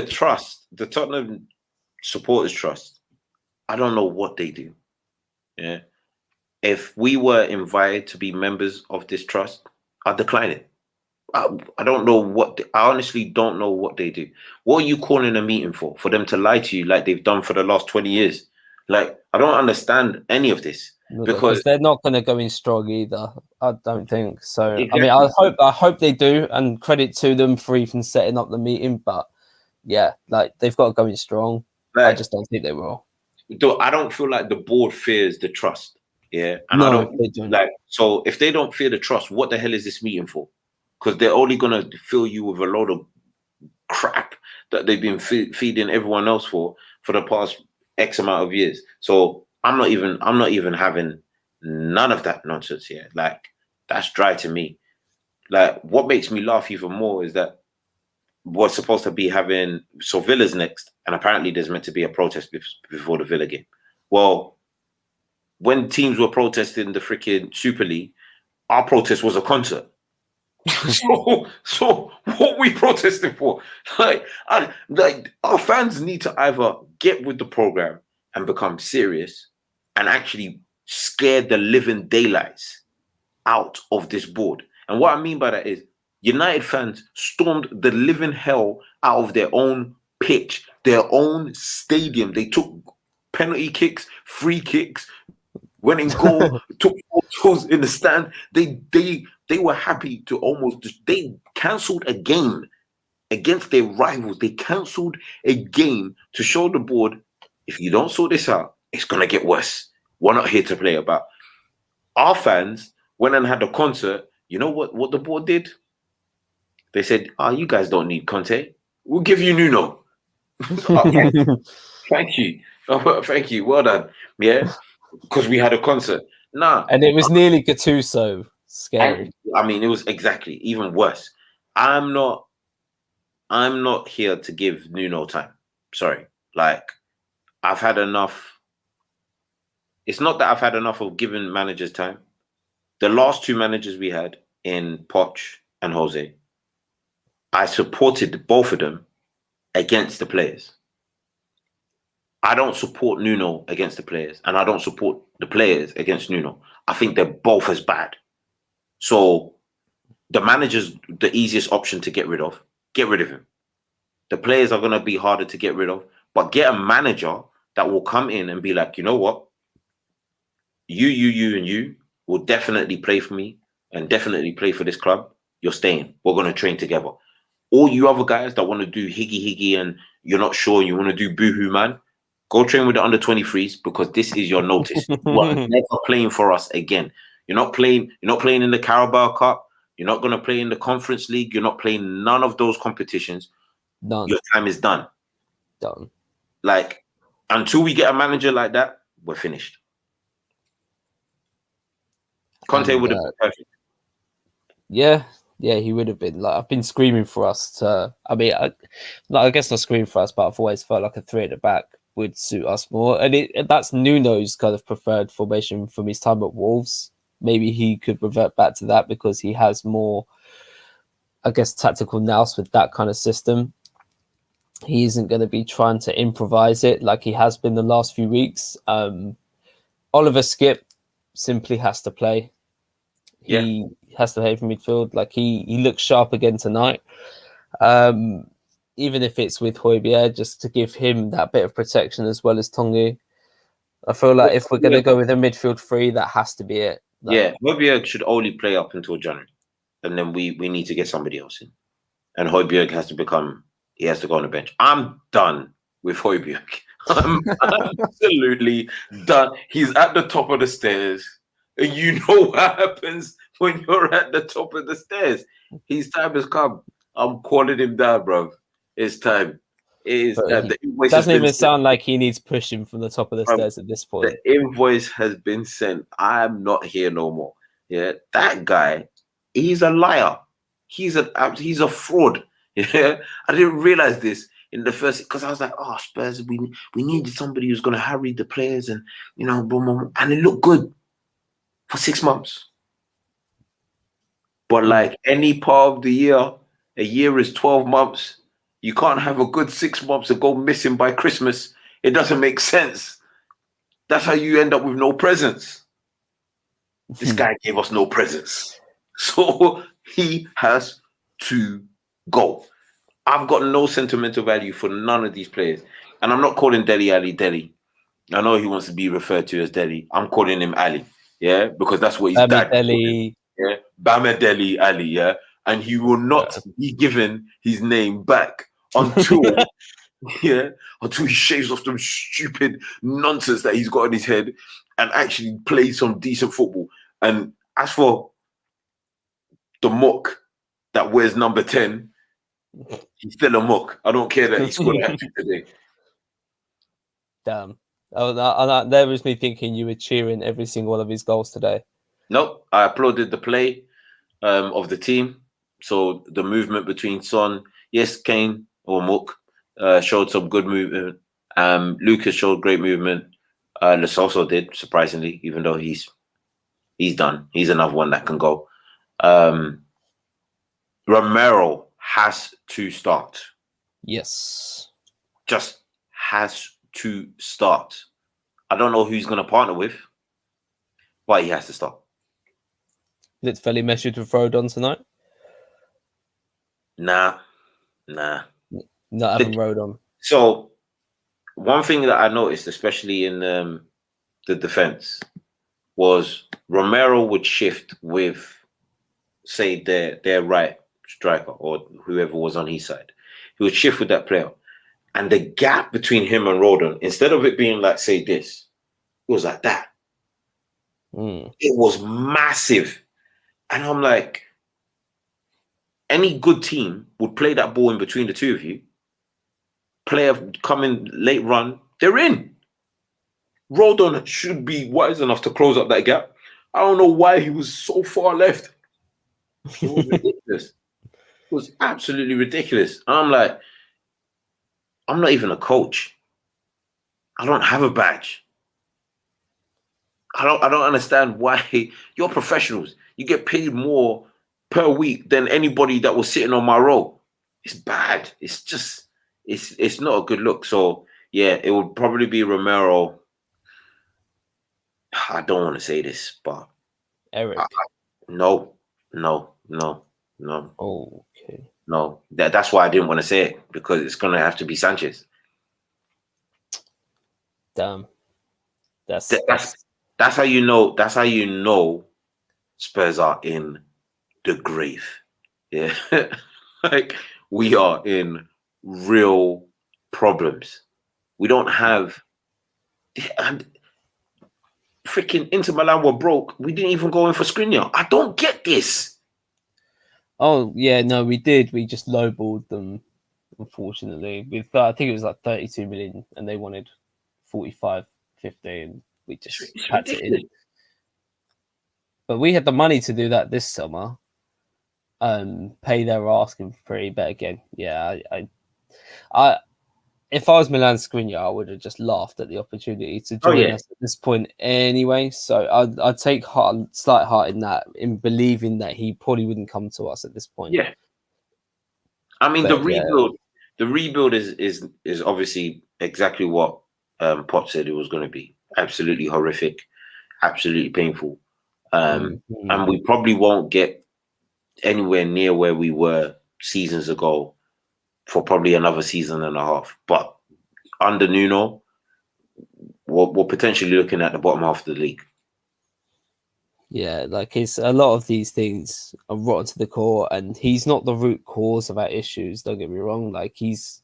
trust, the Tottenham Supporters Trust, I don't know what they do. Yeah, if we were invited to be members of this trust, I'd decline it. I don't know I honestly don't know what they do. What are you calling a meeting for? For them to lie to you like they've done for the last 20 years? Like, I don't understand any of this. Because they're not going to go in strong either. I don't think so. Exactly. I mean, I hope they do, and credit to them for even setting up the meeting. But yeah, like, they've got to go in strong. Like, I just don't think they will. I don't feel like the board fears the trust. Yeah, and no, they don't. Like, so if they don't fear the trust, what the hell is this meeting for? Because they're only gonna fill you with a load of crap that they've been feeding everyone else for the past X amount of years. So I'm not even having none of that nonsense here. Like, that's dry to me. Like, what makes me laugh even more is that we're supposed to be having Villa's next, and apparently there's meant to be a protest before the Villa game. Well, when teams were protesting the freaking Super League, our protest was a concert. so what we protesting for? Like our fans need to either get with the program and become serious and actually scare the living daylights out of this board. And what I mean by that is, United fans stormed the living hell out of their own pitch, their own stadium. They took penalty kicks, free kicks, went in goal, took photos in the stand. They were happy to they cancelled a game against their rivals. They cancelled a game to show the board, if you don't sort this out, it's going to get worse. We're not here to play about. Our fans went and had a concert. You know what the board did? They said, you guys don't need Conte. We'll give you Nuno. Okay. Thank you. Thank you. Well done. Yeah. Because we had a concert. Nah. And it was nearly Gattuso. Scary. I mean, it was exactly even worse. I'm not here to give Nuno time. Sorry. Like, I've had enough. It's not that I've had enough of giving managers time. The last two managers we had in Poch and Jose, I supported both of them against the players. I don't support Nuno against the players, and I don't support the players against Nuno. I think they're both as bad. So the manager's the easiest option to get rid of. Get rid of him. The players are going to be harder to get rid of, but get a manager that will come in and be like, you know what? You, and you will definitely play for me and definitely play for this club. You're staying. We're going to train together. All you other guys that want to do higgy and you're not sure and you want to do boohoo, man, go train with the under 23s because this is your notice. You are never playing for us again. You're not playing in the Carabao Cup. You're not going to play in the Conference League. You're not playing none of those competitions. None. Your time is done. Done. Like, until we get a manager like that, we're finished. Conte would have been perfect. Yeah, he would have been. Like, I've been screaming for us to. I mean, I guess not screaming for us, but I've always felt like a 3 at the back would suit us more. And that's Nuno's kind of preferred formation from his time at Wolves. Maybe he could revert back to that because he has more, I guess, tactical nous with that kind of system. He isn't going to be trying to improvise it like he has been the last few weeks. Oliver Skip simply has to play. He has to play from midfield. Like he looks sharp again tonight. Even if it's with Højbjerg, just to give him that bit of protection as well as Tongu. I feel like if we're going to go with a midfield 3, that has to be it. Like, Højbjerg should only play up until January. And then we need to get somebody else in. And Højbjerg has to go on the bench. I'm done with Højbjerg. I'm absolutely done. He's at the top of the stairs. And you know what happens when you're at the top of the stairs. His time has come. I'm calling him down, bro. It's time. It doesn't even sound like he needs pushing from the top of the stairs at this point. The invoice has been sent. I'm not here no more. Yeah, that guy, he's a liar. He's a fraud. Yeah, I didn't realize this in the first because I was like, Spurs, we needed somebody who's going to harry the players and boom, boom, and it looked good for 6 months. But like any part of the year, a year is 12 months. You can't have a good 6 months and go missing by Christmas. It doesn't make sense. That's how you end up with no presents. This guy gave us no presents. So he has to go. I've got no sentimental value for none of these players. And I'm not calling Dele Ali Dele. I know he wants to be referred to as Dele. I'm calling him Ali. Yeah, because that's what his dad called him. Yeah, Bamadeli Ali, yeah. And he will not be given his name back until until he shaves off some stupid nonsense that he's got in his head and actually plays some decent football. And as for the muck that wears number 10, he's still a muck. I don't care that he scored a hat-trick today. Damn. There was me thinking you were cheering every single one of his goals today. Nope. I applauded the play of the team. So the movement between Son, Kane or Mook showed some good movement. Lucas showed great movement. Lo Celso did, surprisingly, even though he's done. He's another one that can go. Romero has to start. Yes. Just has to start. I don't know who he's going to partner with, but he has to start. Did Feli Mesut with Rodon tonight? Nah. Not having Rodon. So, one thing that I noticed, especially in the defense, was Romero would shift with, say, their right striker or whoever was on his side. he would shift with that player. And the gap between him and Rodon, instead of it being like, say this, it was like that. It was massive. And I'm like, any good team would play that ball in between the two of you. Player coming late run, they're in. Rodon should be wise enough to close up that gap. I don't know why he was so far left. It was ridiculous. It was absolutely ridiculous. And I'm like, I'm not even a coach. I don't have a badge. I don't understand why. You're professionals. You get paid more per week than anybody that was sitting on my row. It's bad. It's just, it's not a good look. So yeah, it would probably be Romero. I don't want to say this, but Eric. No. Oh, okay. No. That's why I didn't want to say it, because it's gonna have to be Sanchez. Damn. That's how you know. That's how you know Spurs are in the grave. Yeah, like we are in real problems. We don't have. And freaking Inter Milan were broke. We didn't even go in for Skriniar. I don't get this. Oh yeah, no, we did. We just lowballed them, unfortunately. With I think it was like 32 million, and they wanted 45, 50, and we just packed it in. But we had the money to do that this summer. Pay their asking fee, but again, yeah, I if I was Milan Skriniar, I would have just laughed at the opportunity to join us at this point anyway. So I'd take slight heart in that, in believing that he probably wouldn't come to us at this point. Yeah, I mean, the rebuild is obviously exactly what Pop said it was going to be. Absolutely horrific, absolutely painful, and we probably won't get anywhere near where we were seasons ago for probably another season and a half. But under Nuno, we're potentially looking at the bottom half of the league. Yeah, like it's a lot of these things are rotten to the core, and he's not the root cause of our issues. Don't get me wrong; like he's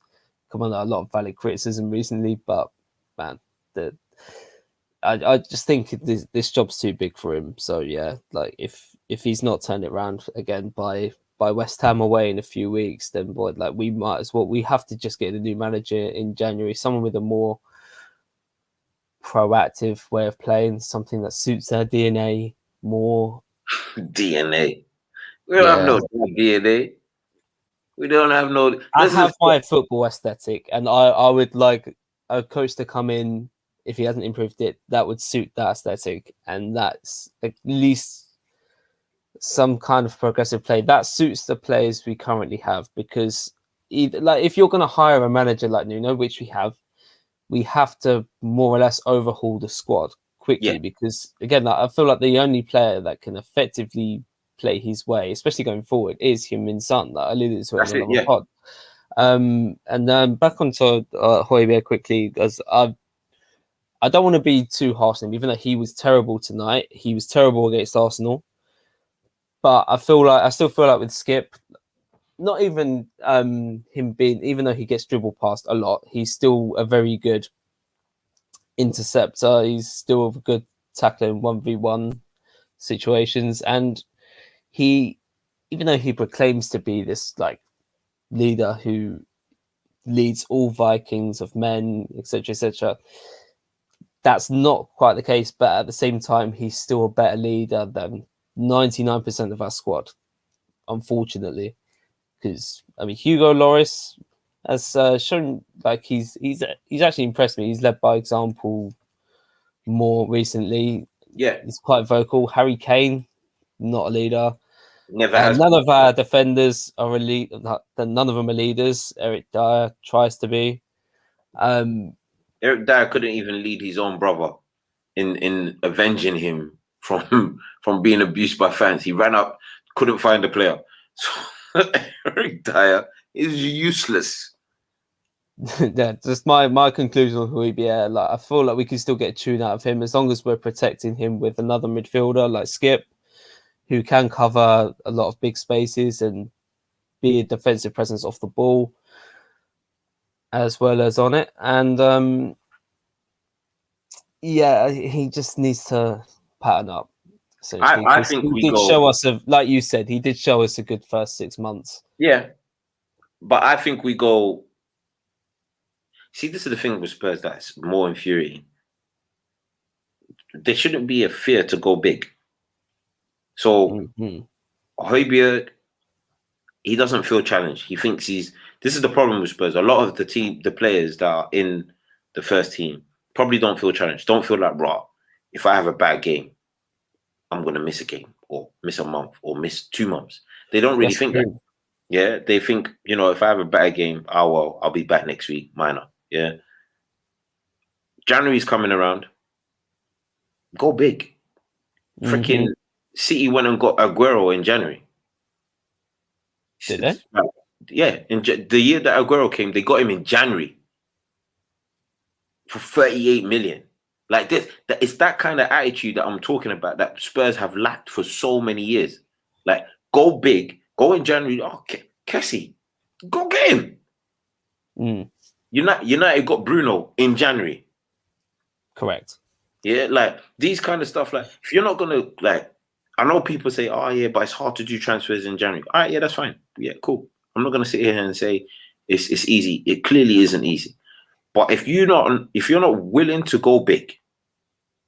come under a lot of valid criticism recently, but man, I just think this job's too big for him. So yeah, like if he's not turned it around again by West Ham away in a few weeks, then boy, like we might as well. We have to just get a new manager in January, someone with a more proactive way of playing, something that suits their DNA more. DNA. We don't have no DNA. We don't have no. I have my football aesthetic, and I would like a coach to come in, if he hasn't improved it, that would suit that aesthetic, and that's at least some kind of progressive play that suits the players we currently have. Because either, like, if you're going to hire a manager like Nuno, which we have to more or less overhaul the squad quickly, because again, like, I feel like the only player that can effectively play his way, especially going forward, is Heung-min Son. Like I alluded to it in another pod. And then back onto Højbjerg quickly, because I don't want to be too harsh on him, even though he was terrible tonight. He was terrible against Arsenal. But I still feel like with Skip, not even him being, even though he gets dribbled past a lot, he's still a very good interceptor. He's still a good tackler in 1v1 situations. And he, even though he proclaims to be this like leader who leads all Vikings of men, etc., that's not quite the case. But at the same time, he's still a better leader than 99% of our squad, unfortunately. Because I mean, Hugo Lloris has shown like he's actually impressed me. He's led by example more recently. Yeah, he's quite vocal. Harry Kane, not a leader. Never has. None of our defenders are a lead. None of them are leaders. Eric Dyer tries to be. Eric Dyer couldn't even lead his own brother in avenging him from being abused by fans. He ran up, couldn't find a player. So Eric Dyer is useless. Yeah, just my conclusion on Højbjerg. Like I feel like we can still get a tune out of him as long as we're protecting him with another midfielder like Skip, who can cover a lot of big spaces and be a defensive presence off the ball. as well as on it, and yeah, he just needs to pattern up. Essentially, I 'cause think he we did go. show us like you said, he did show us a good first 6 months. Yeah, but I think we go. See, this is the thing with Spurs that's more infuriating. There shouldn't be a fear to go big. So Højbjerg, he doesn't feel challenged. He thinks this is the problem with Spurs. A lot of the players that are in the first team probably don't feel challenged. Don't feel like, raw. If I have a bad game, I'm gonna miss a game or miss a month or miss 2 months. They don't really think that. Yeah, they think, if I have a bad game, I'll be back next week, minor. Yeah. January's coming around. Go big. Freaking City went and got Aguero in January. Did they? Yeah, the year that Aguero came, they got him in January for 38 million. Like this, it's that kind of attitude that I'm talking about that Spurs have lacked for so many years. Like, go big, go in January. Oh, Kessie, go get him. United got Bruno in January. Correct. Yeah, like these kind of stuff. Like, if you're not gonna I know people say, "Oh yeah, but it's hard to do transfers in January." All right, yeah, that's fine. Yeah, cool. I'm not gonna sit here and say it's easy. It clearly isn't easy. But if you're not willing to go big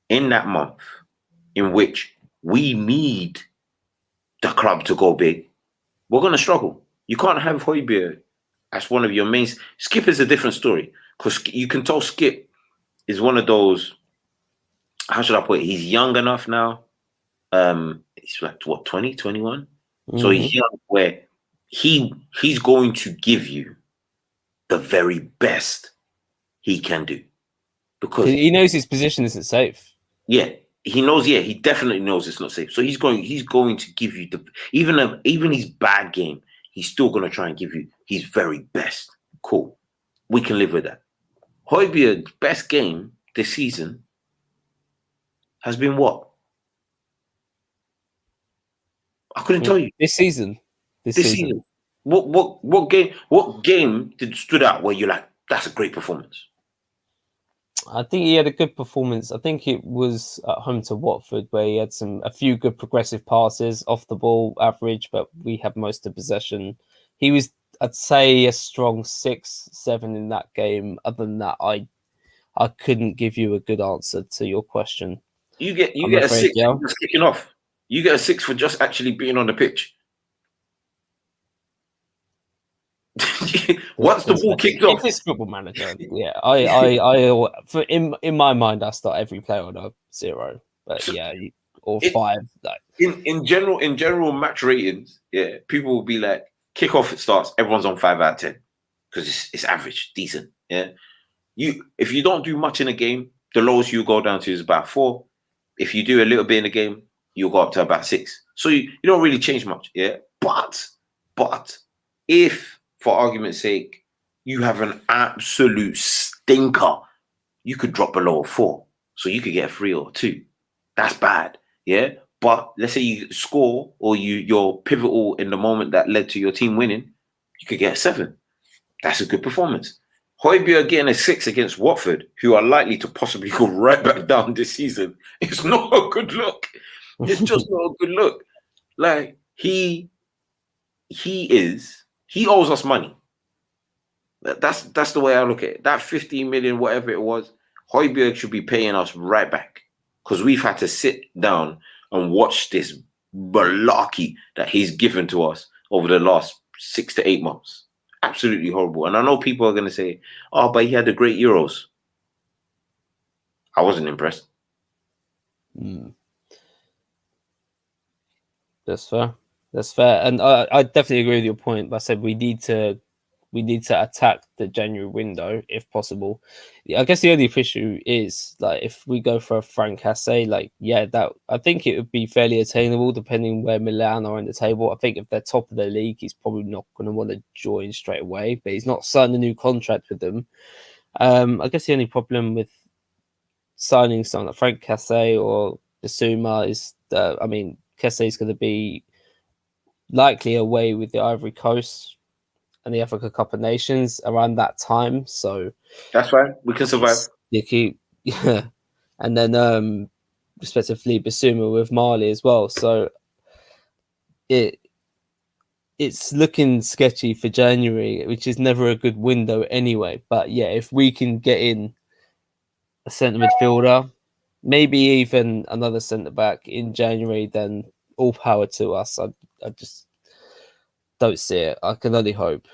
in that month, in which we need the club to go big, we're gonna struggle. You can't have Højbjerg as one of your main. Skip is a different story because you can tell Skip is one of those. How should I put it? He's young enough now. He's like what, 20, 21? So he's young where he's going to give you the very best he can do. Because he knows his position isn't safe. Yeah, he knows, he definitely knows it's not safe. So he's going to give you even his bad game, he's still gonna try and give you his very best. Cool. We can live with that. Højbjerg's best game this season has been what? I couldn't tell you. This season. This season. What game stood out where you're like, that's a great performance? I think he had a good performance. I think it was at home to Watford where he had a few good progressive passes off the ball, average, but we had most of possession. He was, I'd say, a strong 6-7 in that game. Other than that, I couldn't give you a good answer to your question. You get a 6 for just kicking off. You get a 6 for just actually being on the pitch. Once the ball kicked off, if it's Football Manager, yeah, I in my mind, I start every player on a 0, but yeah, or 5. Like in general match ratings, yeah, people will be like, kickoff it starts, everyone's on 5 out of 10 because it's average, decent. Yeah, if you don't do much in a game, the lowest you go down to is about 4. If you do a little bit in a game, you'll go up to about 6. So you don't really change much. Yeah, but if, for argument's sake, you have an absolute stinker, you could drop below a 4. So you could get a 3 or 2. That's bad. Yeah. But let's say you score or you're pivotal in the moment that led to your team winning, you could get a 7. That's a good performance. Højbjerg getting a 6 against Watford, who are likely to possibly go right back down this season, it's not a good look. It's just not a good look. Like, he owes us money. That's the way I look at it. That 15 million, whatever it was, Højbjerg should be paying us right back because we've had to sit down and watch this malarkey that he's given to us over the last 6 to 8 months. Absolutely horrible. And I know people are going to say, "Oh, but he had the great Euros." I wasn't impressed. That's fair. That's fair, and I definitely agree with your point. I said we need to attack the January window if possible. I guess the only issue is like if we go for a Fracas, like that I think it would be fairly attainable depending where Milan are in the table. I think if they're top of the league, he's probably not going to want to join straight away, but he's not signed a new contract with them. I guess the only problem with signing someone like Fracas or Bissouma is Kesse is going to be likely away with the Ivory Coast and the Africa Cup of Nations around that time. So That's fine. We can survive. You keep, yeah, and then respectively Basuma with Mali as well. So it's looking sketchy for January, which is never a good window anyway. But yeah, if we can get in a centre midfielder, maybe even another centre back in January, then all power to us. I just don't see it. I can only hope.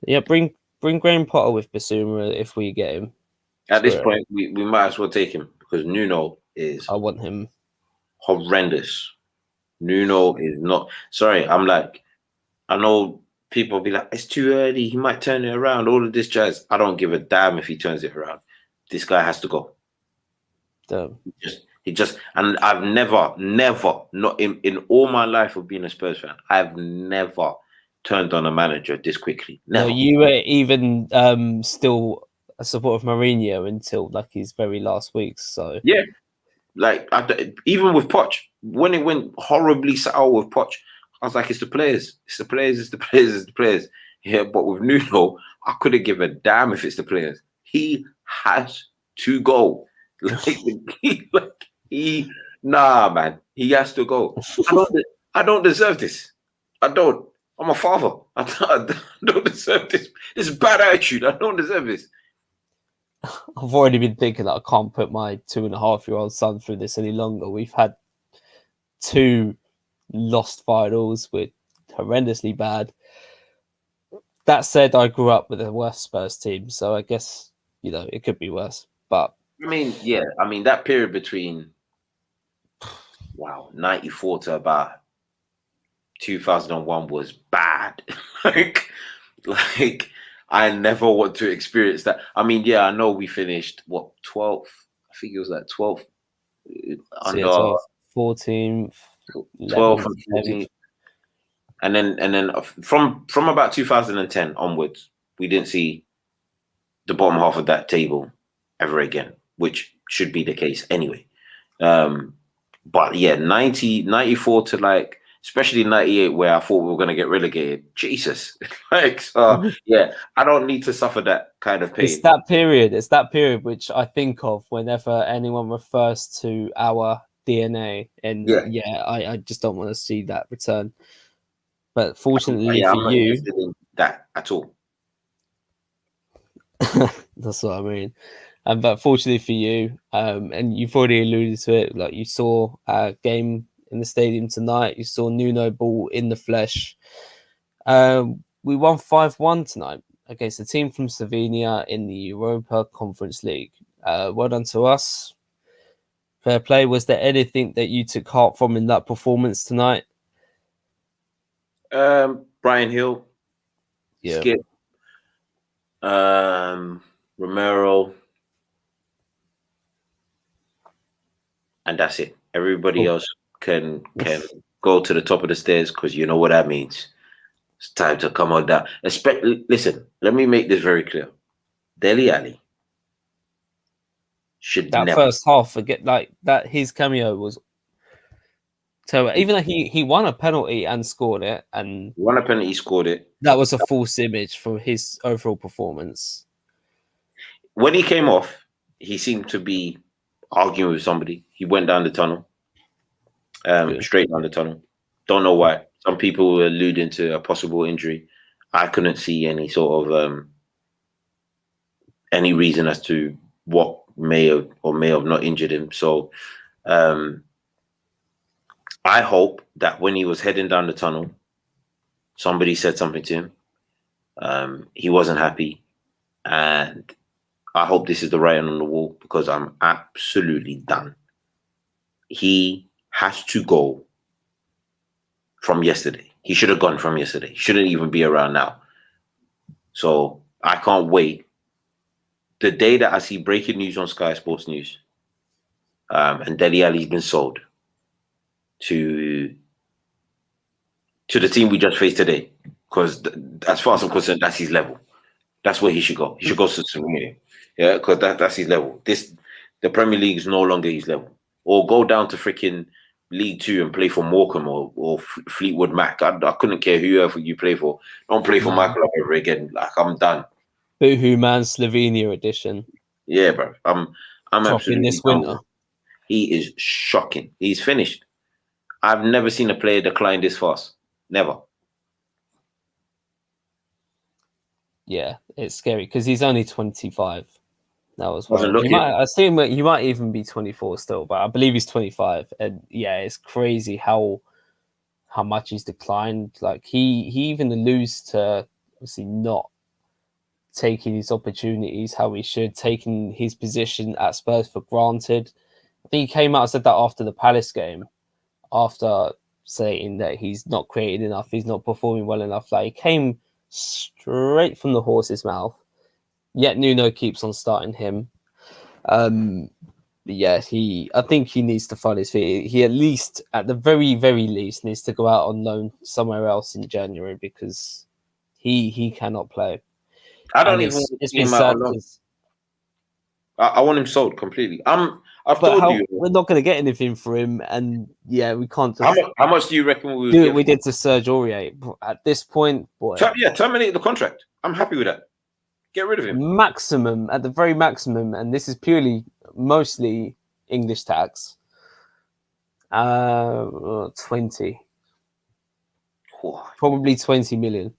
Yeah, bring Graham Potter with Basuma if we get him. At this point, we might as well take him because Nuno is. I want him. Horrendous. Nuno is not. Sorry, I'm like, I know people be like, it's too early. He might turn it around. All of this jazz. I don't give a damn if he turns it around. This guy has to go. Damn. He just, and I've never, not in all my life of being a Spurs fan, I've never turned on a manager this quickly. Never. No, you were even still a supporter of Mourinho until like his very last weeks. So yeah, like even with Poch, when it went horribly sour with Poch, I was like, it's the players. Yeah, but with Nuno, I couldn't give a damn if it's the players. He has to go. Nah, man, he has to go. I don't deserve this. I don't. I'm a father. I don't deserve this. This is bad attitude. I don't deserve this. I've already been thinking that I can't put my 2.5-year-old son through this any longer. We've had 2 lost finals with horrendously bad. That said, I grew up with a worse Spurs team, so I guess, it could be worse. But I mean, yeah, that period between 94 to about 2001 was bad. like I never want to experience that. I mean, yeah, I know we finished 12th. I think it was like 12th under 14th, 12th and 14th. And then from about 2010 onwards, we didn't see the bottom half of that table ever again, which should be the case anyway. But yeah, 94 to especially 98, where I thought we were going to get relegated. Jesus. Yeah, I don't need to suffer that kind of pain. It's that period which I think of whenever anyone refers to our DNA. And I just don't want to see that return. But fortunately for I'm not you, interested in that at all. That's what I mean. But fortunately for you, and you've already alluded to it, like you saw a game in the stadium tonight, you saw Nuno ball in the flesh. We won 5-1 tonight against a team from Slovenia in the Europa Conference League. Well done to us. Fair play. Was there anything that you took heart from in that performance tonight? Brian Hill, Skip, Romero, and that's it. Everybody else can go to the top of the stairs because you know what that means. It's time to come on down. Listen, let me make this very clear. Dele Alli should that never. First half, forget that his cameo was. So even though he won a penalty and scored it, and won a penalty, scored it. That was a false image for his overall performance. When he came off, he seemed to be arguing with somebody. He went down the tunnel, straight down the tunnel. Don't know why. Some people were alluding to a possible injury. I couldn't see any sort of any reason as to what may have or may have not injured him. So I hope that when he was heading down the tunnel, somebody said something to him. He wasn't happy. And I hope this is the writing on the wall because I'm absolutely done. He has to go from yesterday. He should have gone from yesterday. He shouldn't even be around now. So I can't wait. The day that I see breaking news on Sky Sports News, and Dele Alli's been sold to the team we just faced today, because as far as I'm concerned, that's his level. That's where he should go. He should go to Slovenia. Yeah, because that's his level. The Premier League is no longer his level. Or go down to freaking League Two and play for Morecambe or Fleetwood Mac. I couldn't care whoever you play for. Don't play for my club ever again. Like, I'm done. Boohoo Man Slovenia edition. Yeah, bro. I'm Dropping absolutely this done winter. with him. He is shocking. He's finished. I've never seen a player decline this fast. Never. Yeah, it's scary because he's only 25 now as Doesn't well. look it. I see him. He might even be 24 still, but I believe he's 25. And yeah, it's crazy how much he's declined. Like he even alludes to obviously not taking his opportunities how he should, taking his position at Spurs for granted. I think he came out and said that after the Palace game, after saying that he's not creating enough, he's not performing well enough. Like, he came straight from the horse's mouth. Yet Nuno keeps on starting him. Yeah, I think he needs to find his feet. He at least, at the very, very least, needs to go out on loan somewhere else in January because he cannot play. I don't And even want to it's see been him out sad alone. because I want him sold completely. I've but told you. we're not going to get anything for him, and yeah, we can't How just much do you reckon we would do get? what we did to Serge Aurier. At this point, boy, Terminate the contract. I'm happy with that. Get rid of him. maximum, at the very maximum, and this is purely mostly English tax. 20, Whoa, probably 20 million.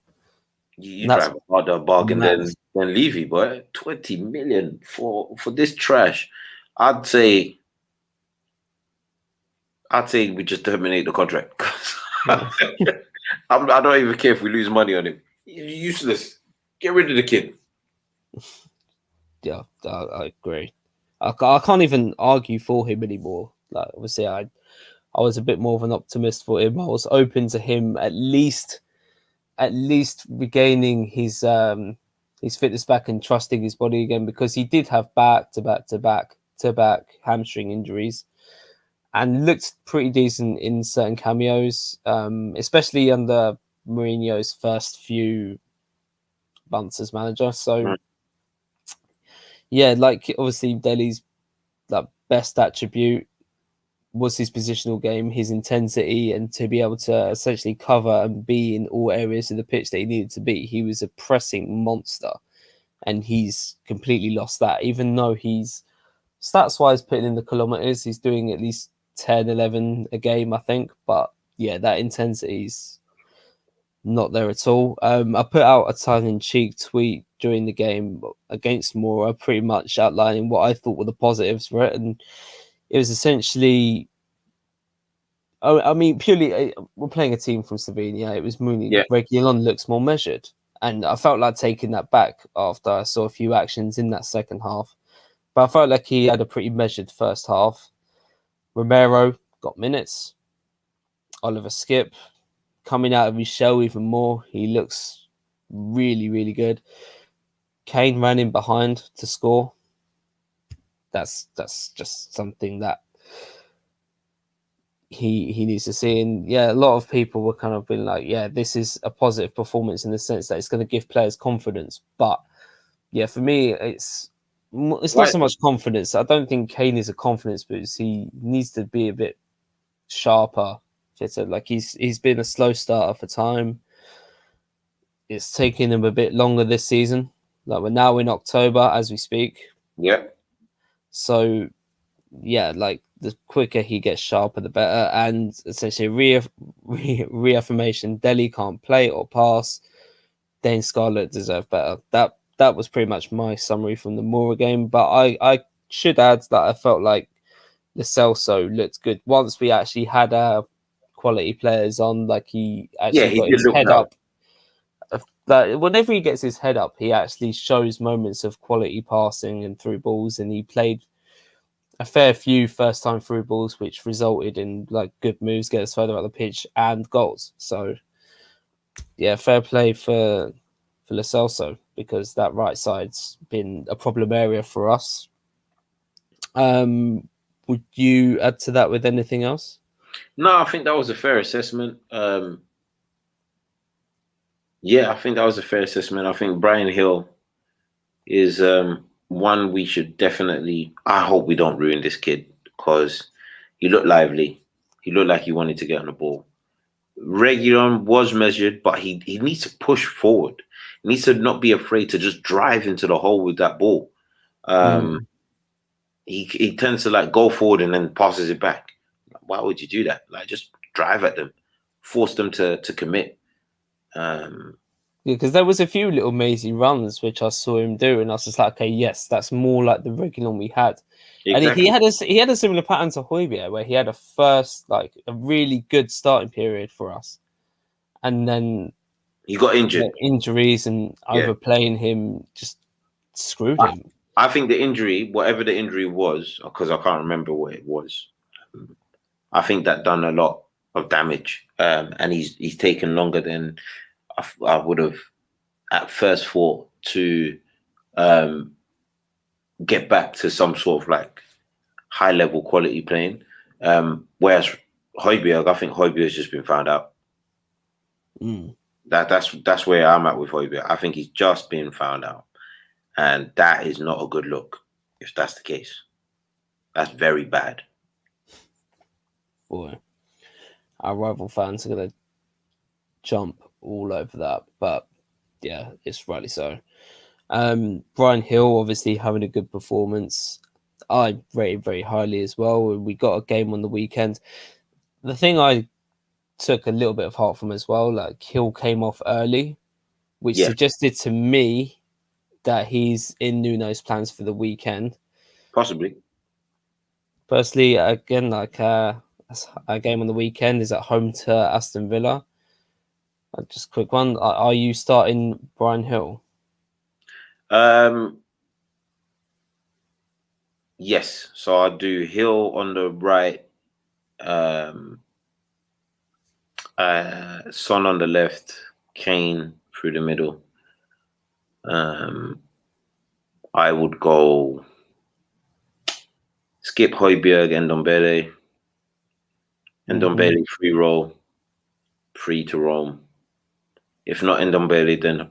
you That's drive a harder bargain max. than Levy, boy. 20 million for this trash. I'd say we just terminate the contract. I don't even care if we lose money on him. He's useless. Get rid of the kid. Yeah, I agree. I can't even argue for him anymore. Like, obviously, I was a bit more of an optimist for him. I was open to him at least regaining his fitness back and trusting his body again, because he did have back hamstring injuries and looked pretty decent in certain cameos, especially under Mourinho's first few months as manager. So yeah, like obviously Dele's like best attribute was his positional game, his intensity, and to be able to essentially cover and be in all areas of the pitch that he needed to be. He was a pressing monster, and he's completely lost that. Even though he's stats-wise putting in the kilometers, he's doing at least 10, 11 a game, I think. But yeah, that intensity's not there at all. I put out a tongue-in-cheek tweet during the game against Mura, pretty much outlining what I thought were the positives for it, and it was essentially, I mean, purely we're playing a team from Slovenia. It was Mooney. Yeah. Reguilon looks more measured, and I felt like taking that back after I saw a few actions in that second half. But I felt like he had a pretty measured first half. Romero got minutes. Oliver Skip coming out of his shell even more. He looks really, really good. Kane ran in behind to score. That's just something that he needs to see. And yeah, a lot of people were kind of being like, yeah, this is a positive performance in the sense that it's going to give players confidence. But yeah, for me, it's not so much confidence. I don't think Kane is a confidence boost. He needs to be a bit sharper, fitter. Like he's been a slow starter for time. It's taking him a bit longer this season. Like, we're now in October as we speak. Yeah. So yeah, like the quicker he gets sharper, the better. And essentially, reaffirmation: Dele can't play or pass. Dane Scarlett deserve better. That was pretty much my summary from the Mura game. But I should add that I felt like Lo Celso looked good once we actually had our quality players on. Like, he actually got his head up. That whenever he gets his head up, he actually shows moments of quality passing and through balls, and he played a fair few first time through balls, which resulted in like good moves, get us further up the pitch and goals. So yeah, fair play for Lo Celso, because that right side's been a problem area for us. Would you add to that with anything else? No, I think that was a fair assessment. Yeah, I think that was a fair assessment. I think Brian Hill is one we should definitely. I hope we don't ruin this kid, because he looked lively. He looked like he wanted to get on the ball. Reguilon was measured, but he needs to push forward. He needs to not be afraid to just drive into the hole with that ball. He tends to like go forward and then passes it back. Why would you do that? Like, just drive at them, force them to commit. Because there was a few little mazy runs which I saw him do, and I was just like, okay, yes, that's more like the Reguilon we had. Exactly. And he had a similar pattern to Højbjerg, where he had a really good starting period for us, and then he got injured. Injuries and overplaying him just screwed him. I think the injury, whatever the injury was, because I can't remember what it was, I think that done a lot of damage, and he's taken longer than I would have at first thought to get back to some sort of like high level quality playing. Whereas Højbjerg, I think Højbjerg has just been found out. That's where I'm at with Højbjerg. I think he's just been found out, and that is not a good look. If that's the case, that's very bad. Boy, our rival fans are gonna jump all over that, but yeah, it's rightly so. Brian Hill obviously having a good performance. I rated very highly as well. We got a game on the weekend. The thing I took a little bit of heart from as well, like Hill came off early, which suggested to me that he's in Nuno's plans for the weekend. Possibly. Personally, again, like a game on the weekend is at home to Aston Villa. Just a quick one. Are you starting Brian Hill? Yes. So I do Hill on the right, Son on the left, Kane through the middle. I would go skip Højbjerg and Dele. And Dele free roll, free to roam. If not Ndombele, then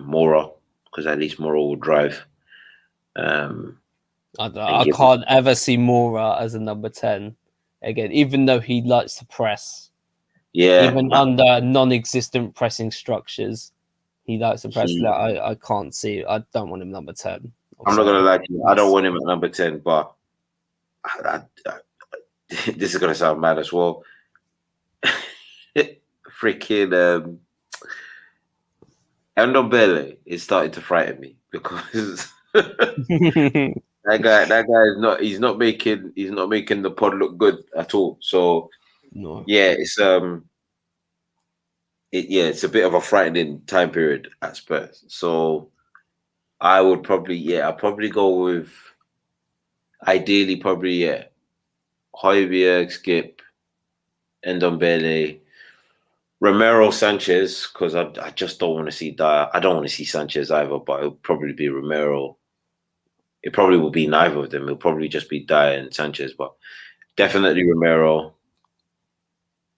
Mura, because at least Mura will drive. I can't ever see Mura as a number 10 again, even though he likes to press. Yeah. Even under non-existent pressing structures, he likes to press. I can't see. I don't want him number 10. I'm not gonna lie to you. I don't want him at number 10, but this is gonna sound mad as well. Freaking Ndombele is starting to frighten me because that guy is not. He's not making the pod look good at all. So no. Yeah, it's it's a bit of a frightening time period at Spurs. So I would probably I'll probably go with ideally Højbjerg, Skip, Ndombele, Romero, Sanchez, because I just don't want to see Dyer. I don't want to see Sanchez either, but it'll probably be Romero. It probably will be neither of them. It'll probably just be Dyer and Sanchez, but definitely Romero,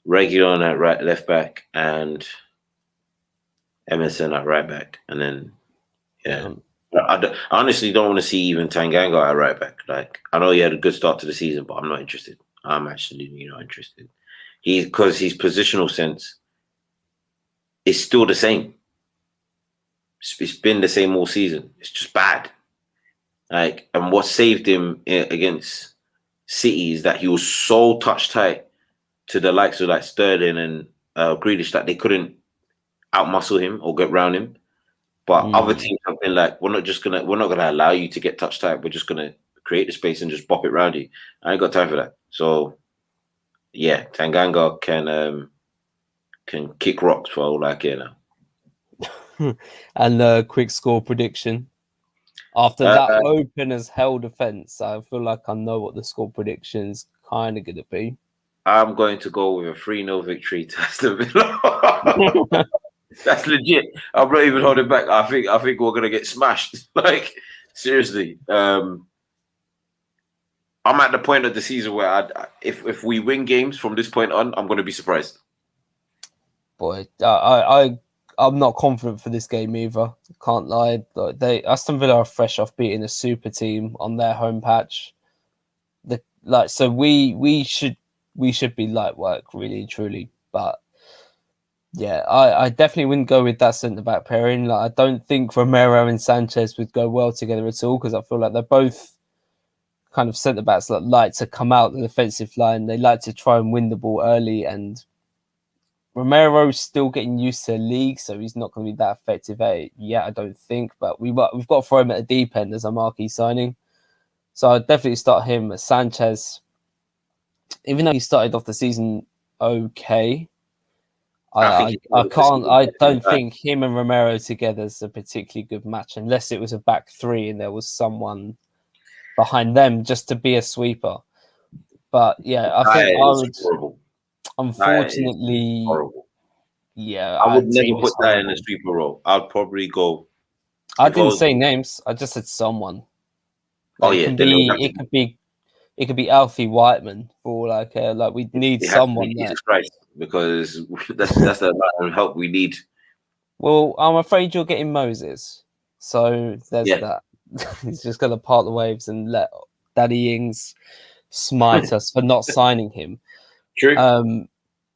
Reguilon at left back, and Emerson at right back. And then, I honestly don't want to see even Tanganga at right back. Like, I know he had a good start to the season, but I'm not interested. I'm actually not interested. Because his positional sense is still the same. It's been the same all season. It's just bad. Like, and what saved him against City is that he was so touch tight to the likes of like Sterling and Grealish that they couldn't outmuscle him or get round him. But other teams have been like, we're not gonna allow you to get touch tight. We're just gonna create the space and just bop it round you. I ain't got time for that. So yeah, Tanganga can kick rocks for all I care now. And a quick score prediction. After that open as hell defense, I feel like I know what the score prediction's kind of going to be. I'm going to go with a 3-0 victory to Aston Villa. That's legit. I'm not even holding back. I think we're going to get smashed. Like, seriously. I'm at the point of the season where if we win games from this point on, I'm going to be surprised. Boy, I'm not confident for this game either. Can't lie. Aston Villa are fresh off beating a super team on their home patch. So we should we should be light work, really, truly. But yeah, I definitely wouldn't go with that centre back pairing. Like, I don't think Romero and Sanchez would go well together at all, because I feel like they're both kind of centre backs that like to come out the defensive line. They like to try and win the ball early, and Romero's still getting used to the league, so he's not going to be that effective at it yet, I don't think. But we've got to throw him at a deep end as a marquee signing. So I'd definitely start him. Sanchez, even though he started off the season okay, I think I don't think him and Romero together is a particularly good match, unless it was a back three and there was someone behind them just to be a sweeper. But yeah, I think I would. Horrible. Unfortunately, horrible. Yeah, I would never put that in a sweeper role. I'd probably go. I didn't say names. I just said someone. Like, oh yeah, it could be Alfie Whiteman for like we need someone. Jesus Christ, because that's the amount of help we need. Well, I'm afraid you're getting Moses, so there's that. He's just going to part the waves and let Daddy Ings smite us for not signing him. True.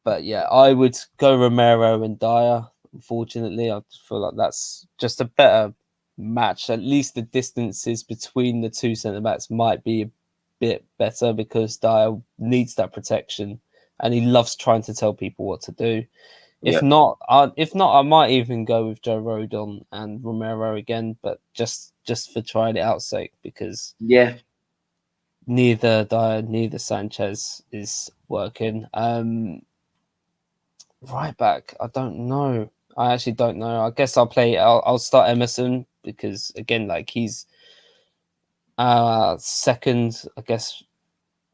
But yeah, I would go Romero and Dyer. Unfortunately, I feel like that's just a better match. At least the distances between the two centre backs might be a bit better, because Dyer needs that protection and he loves trying to tell people what to do. If not, I might even go with Joe Rodon and Romero again, but just for trying it out's sake, because neither Dyer, neither Sanchez is working. Right back, I don't know. I actually don't know. I guess I'll start Emerson, because again, like, he's second, I guess,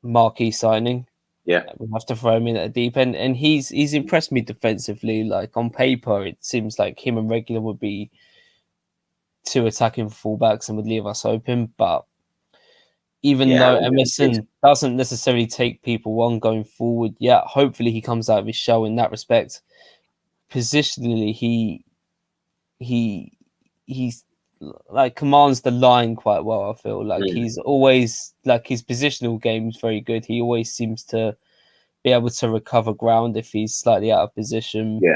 marquee signing. Yeah, we have to throw him in at a deep end, and he's impressed me defensively. Like, on paper, it seems like him and Regular would be two attacking fullbacks and would leave us open. But even though Emerson doesn't necessarily take people on going forward, hopefully he comes out of his shell in that respect. Positionally, he's like commands the line quite well. I feel like he's always, like, his positional game is very good. He always seems to be able to recover ground if he's slightly out of position. Yeah,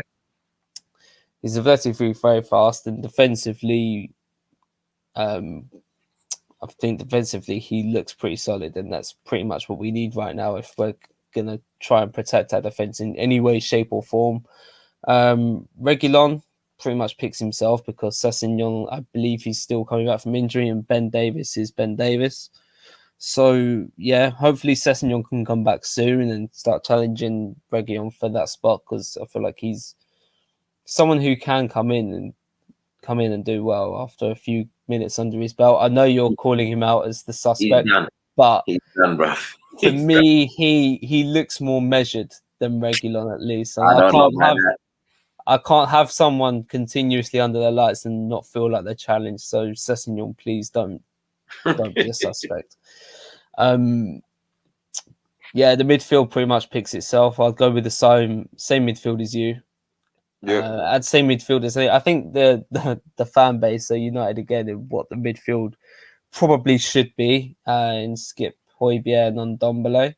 he's athletically very fast, and defensively, I think defensively he looks pretty solid, and that's pretty much what we need right now if we're gonna try and protect our defense in any way, shape, or form. Reguilon pretty much picks himself, because Sessegnon, I believe he's still coming back from injury, and Ben Davis is Ben Davis. So yeah, hopefully Sessegnon can come back soon and start challenging Reguilon for that spot, because I feel like he's someone who can come in and do well after a few minutes under his belt. I know you're calling him out as the suspect, but he's done, bro. For me, he looks more measured than Reguilon, at least. And I can't have someone continuously under the lights and not feel like they're challenged. So Sessegnon, please don't be a suspect. The midfield pretty much picks itself. I'll go with the same midfield as you. I'd say midfield as I think the fan base are united again in what the midfield probably should be, in Skip, Højbjerg, and Ndombele.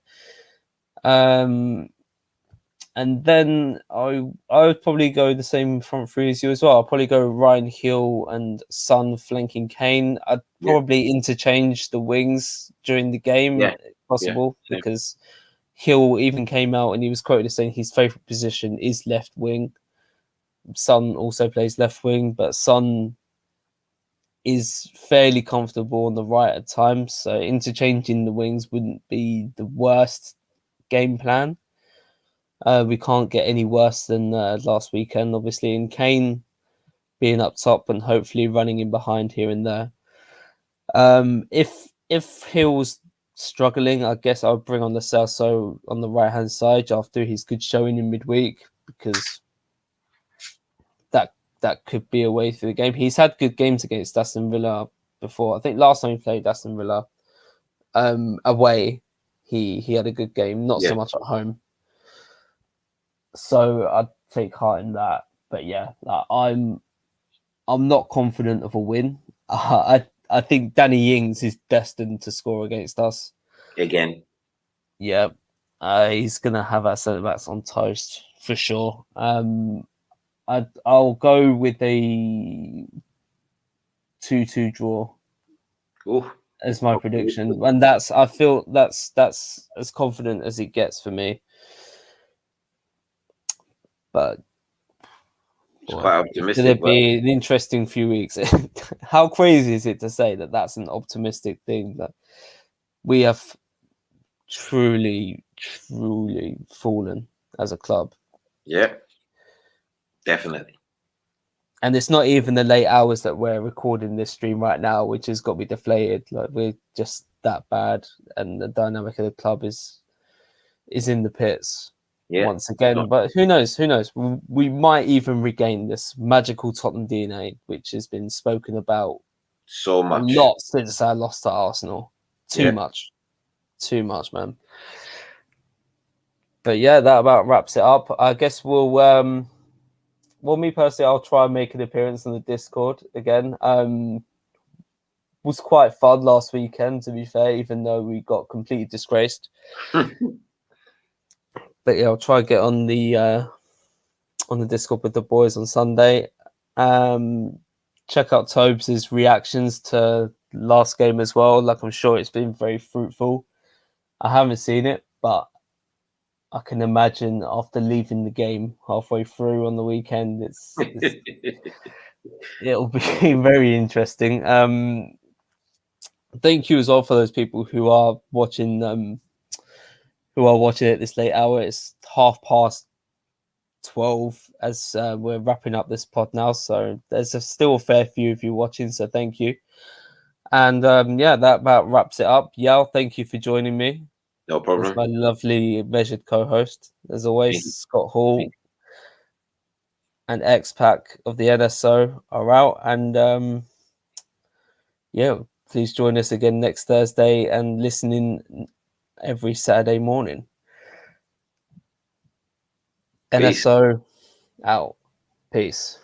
And then I would probably go the same front three as you as well. I'll probably go Ryan Hill and Son flanking Kane. I'd probably interchange the wings during the game, if possible, because Hill even came out and he was quoted as saying his favourite position is left wing. Son also plays left wing, but Son is fairly comfortable on the right at times, so interchanging the wings wouldn't be the worst game plan. We can't get any worse than last weekend, obviously, and Kane being up top and hopefully running in behind here and there. If Hill's struggling, I guess I'll bring on the Celso on the right hand side after his good showing in midweek, because that could be a way through the game. He's had good games against Aston Villa before. I think last time he played Aston Villa away, he had a good game, not so much at home. So I'd take heart in that. But I'm not confident of a win. I think Danny Ings is destined to score against us again. Yeah. He's gonna have our centre backs on toast for sure. I'll go with a 2-2 draw Ooh. as my prediction, and I feel that's as confident as it gets for me. But It's quite it's optimistic. going to be an interesting few weeks. How crazy is it to say that that's an optimistic thing, that we have truly fallen as a club? Yeah, definitely. And it's not even the late hours that we're recording this stream right now, which has got me deflated. Like, we're just that bad, and the dynamic of the club is in the pits once again. But who knows? Who knows? We might even regain this magical Tottenham DNA, which has been spoken about so much a lot since I lost to Arsenal. Too much, man. But yeah, that about wraps it up. I guess we'll me personally, I'll try and make an appearance on the Discord again. Was quite fun last weekend, to be fair, even though we got completely disgraced. But yeah, I'll try and get on the Discord with the boys on Sunday. Check out Tobes' reactions to last game as well. Like, I'm sure it's been very fruitful. I haven't seen it, but I can imagine after leaving the game halfway through on the weekend, it'll be very interesting. Thank you as well for those people who are watching at this late hour. It's 12:30 as we're wrapping up this pod now, so there's still a fair few of you watching, so thank you. And that about wraps it up. Yao, thank you for joining me. No problem. As my lovely measured co-host, as always. Scott Hall and X-Pac of the NSO are out, and please join us again next Thursday and listen in every Saturday morning. Peace. NSO out. Peace.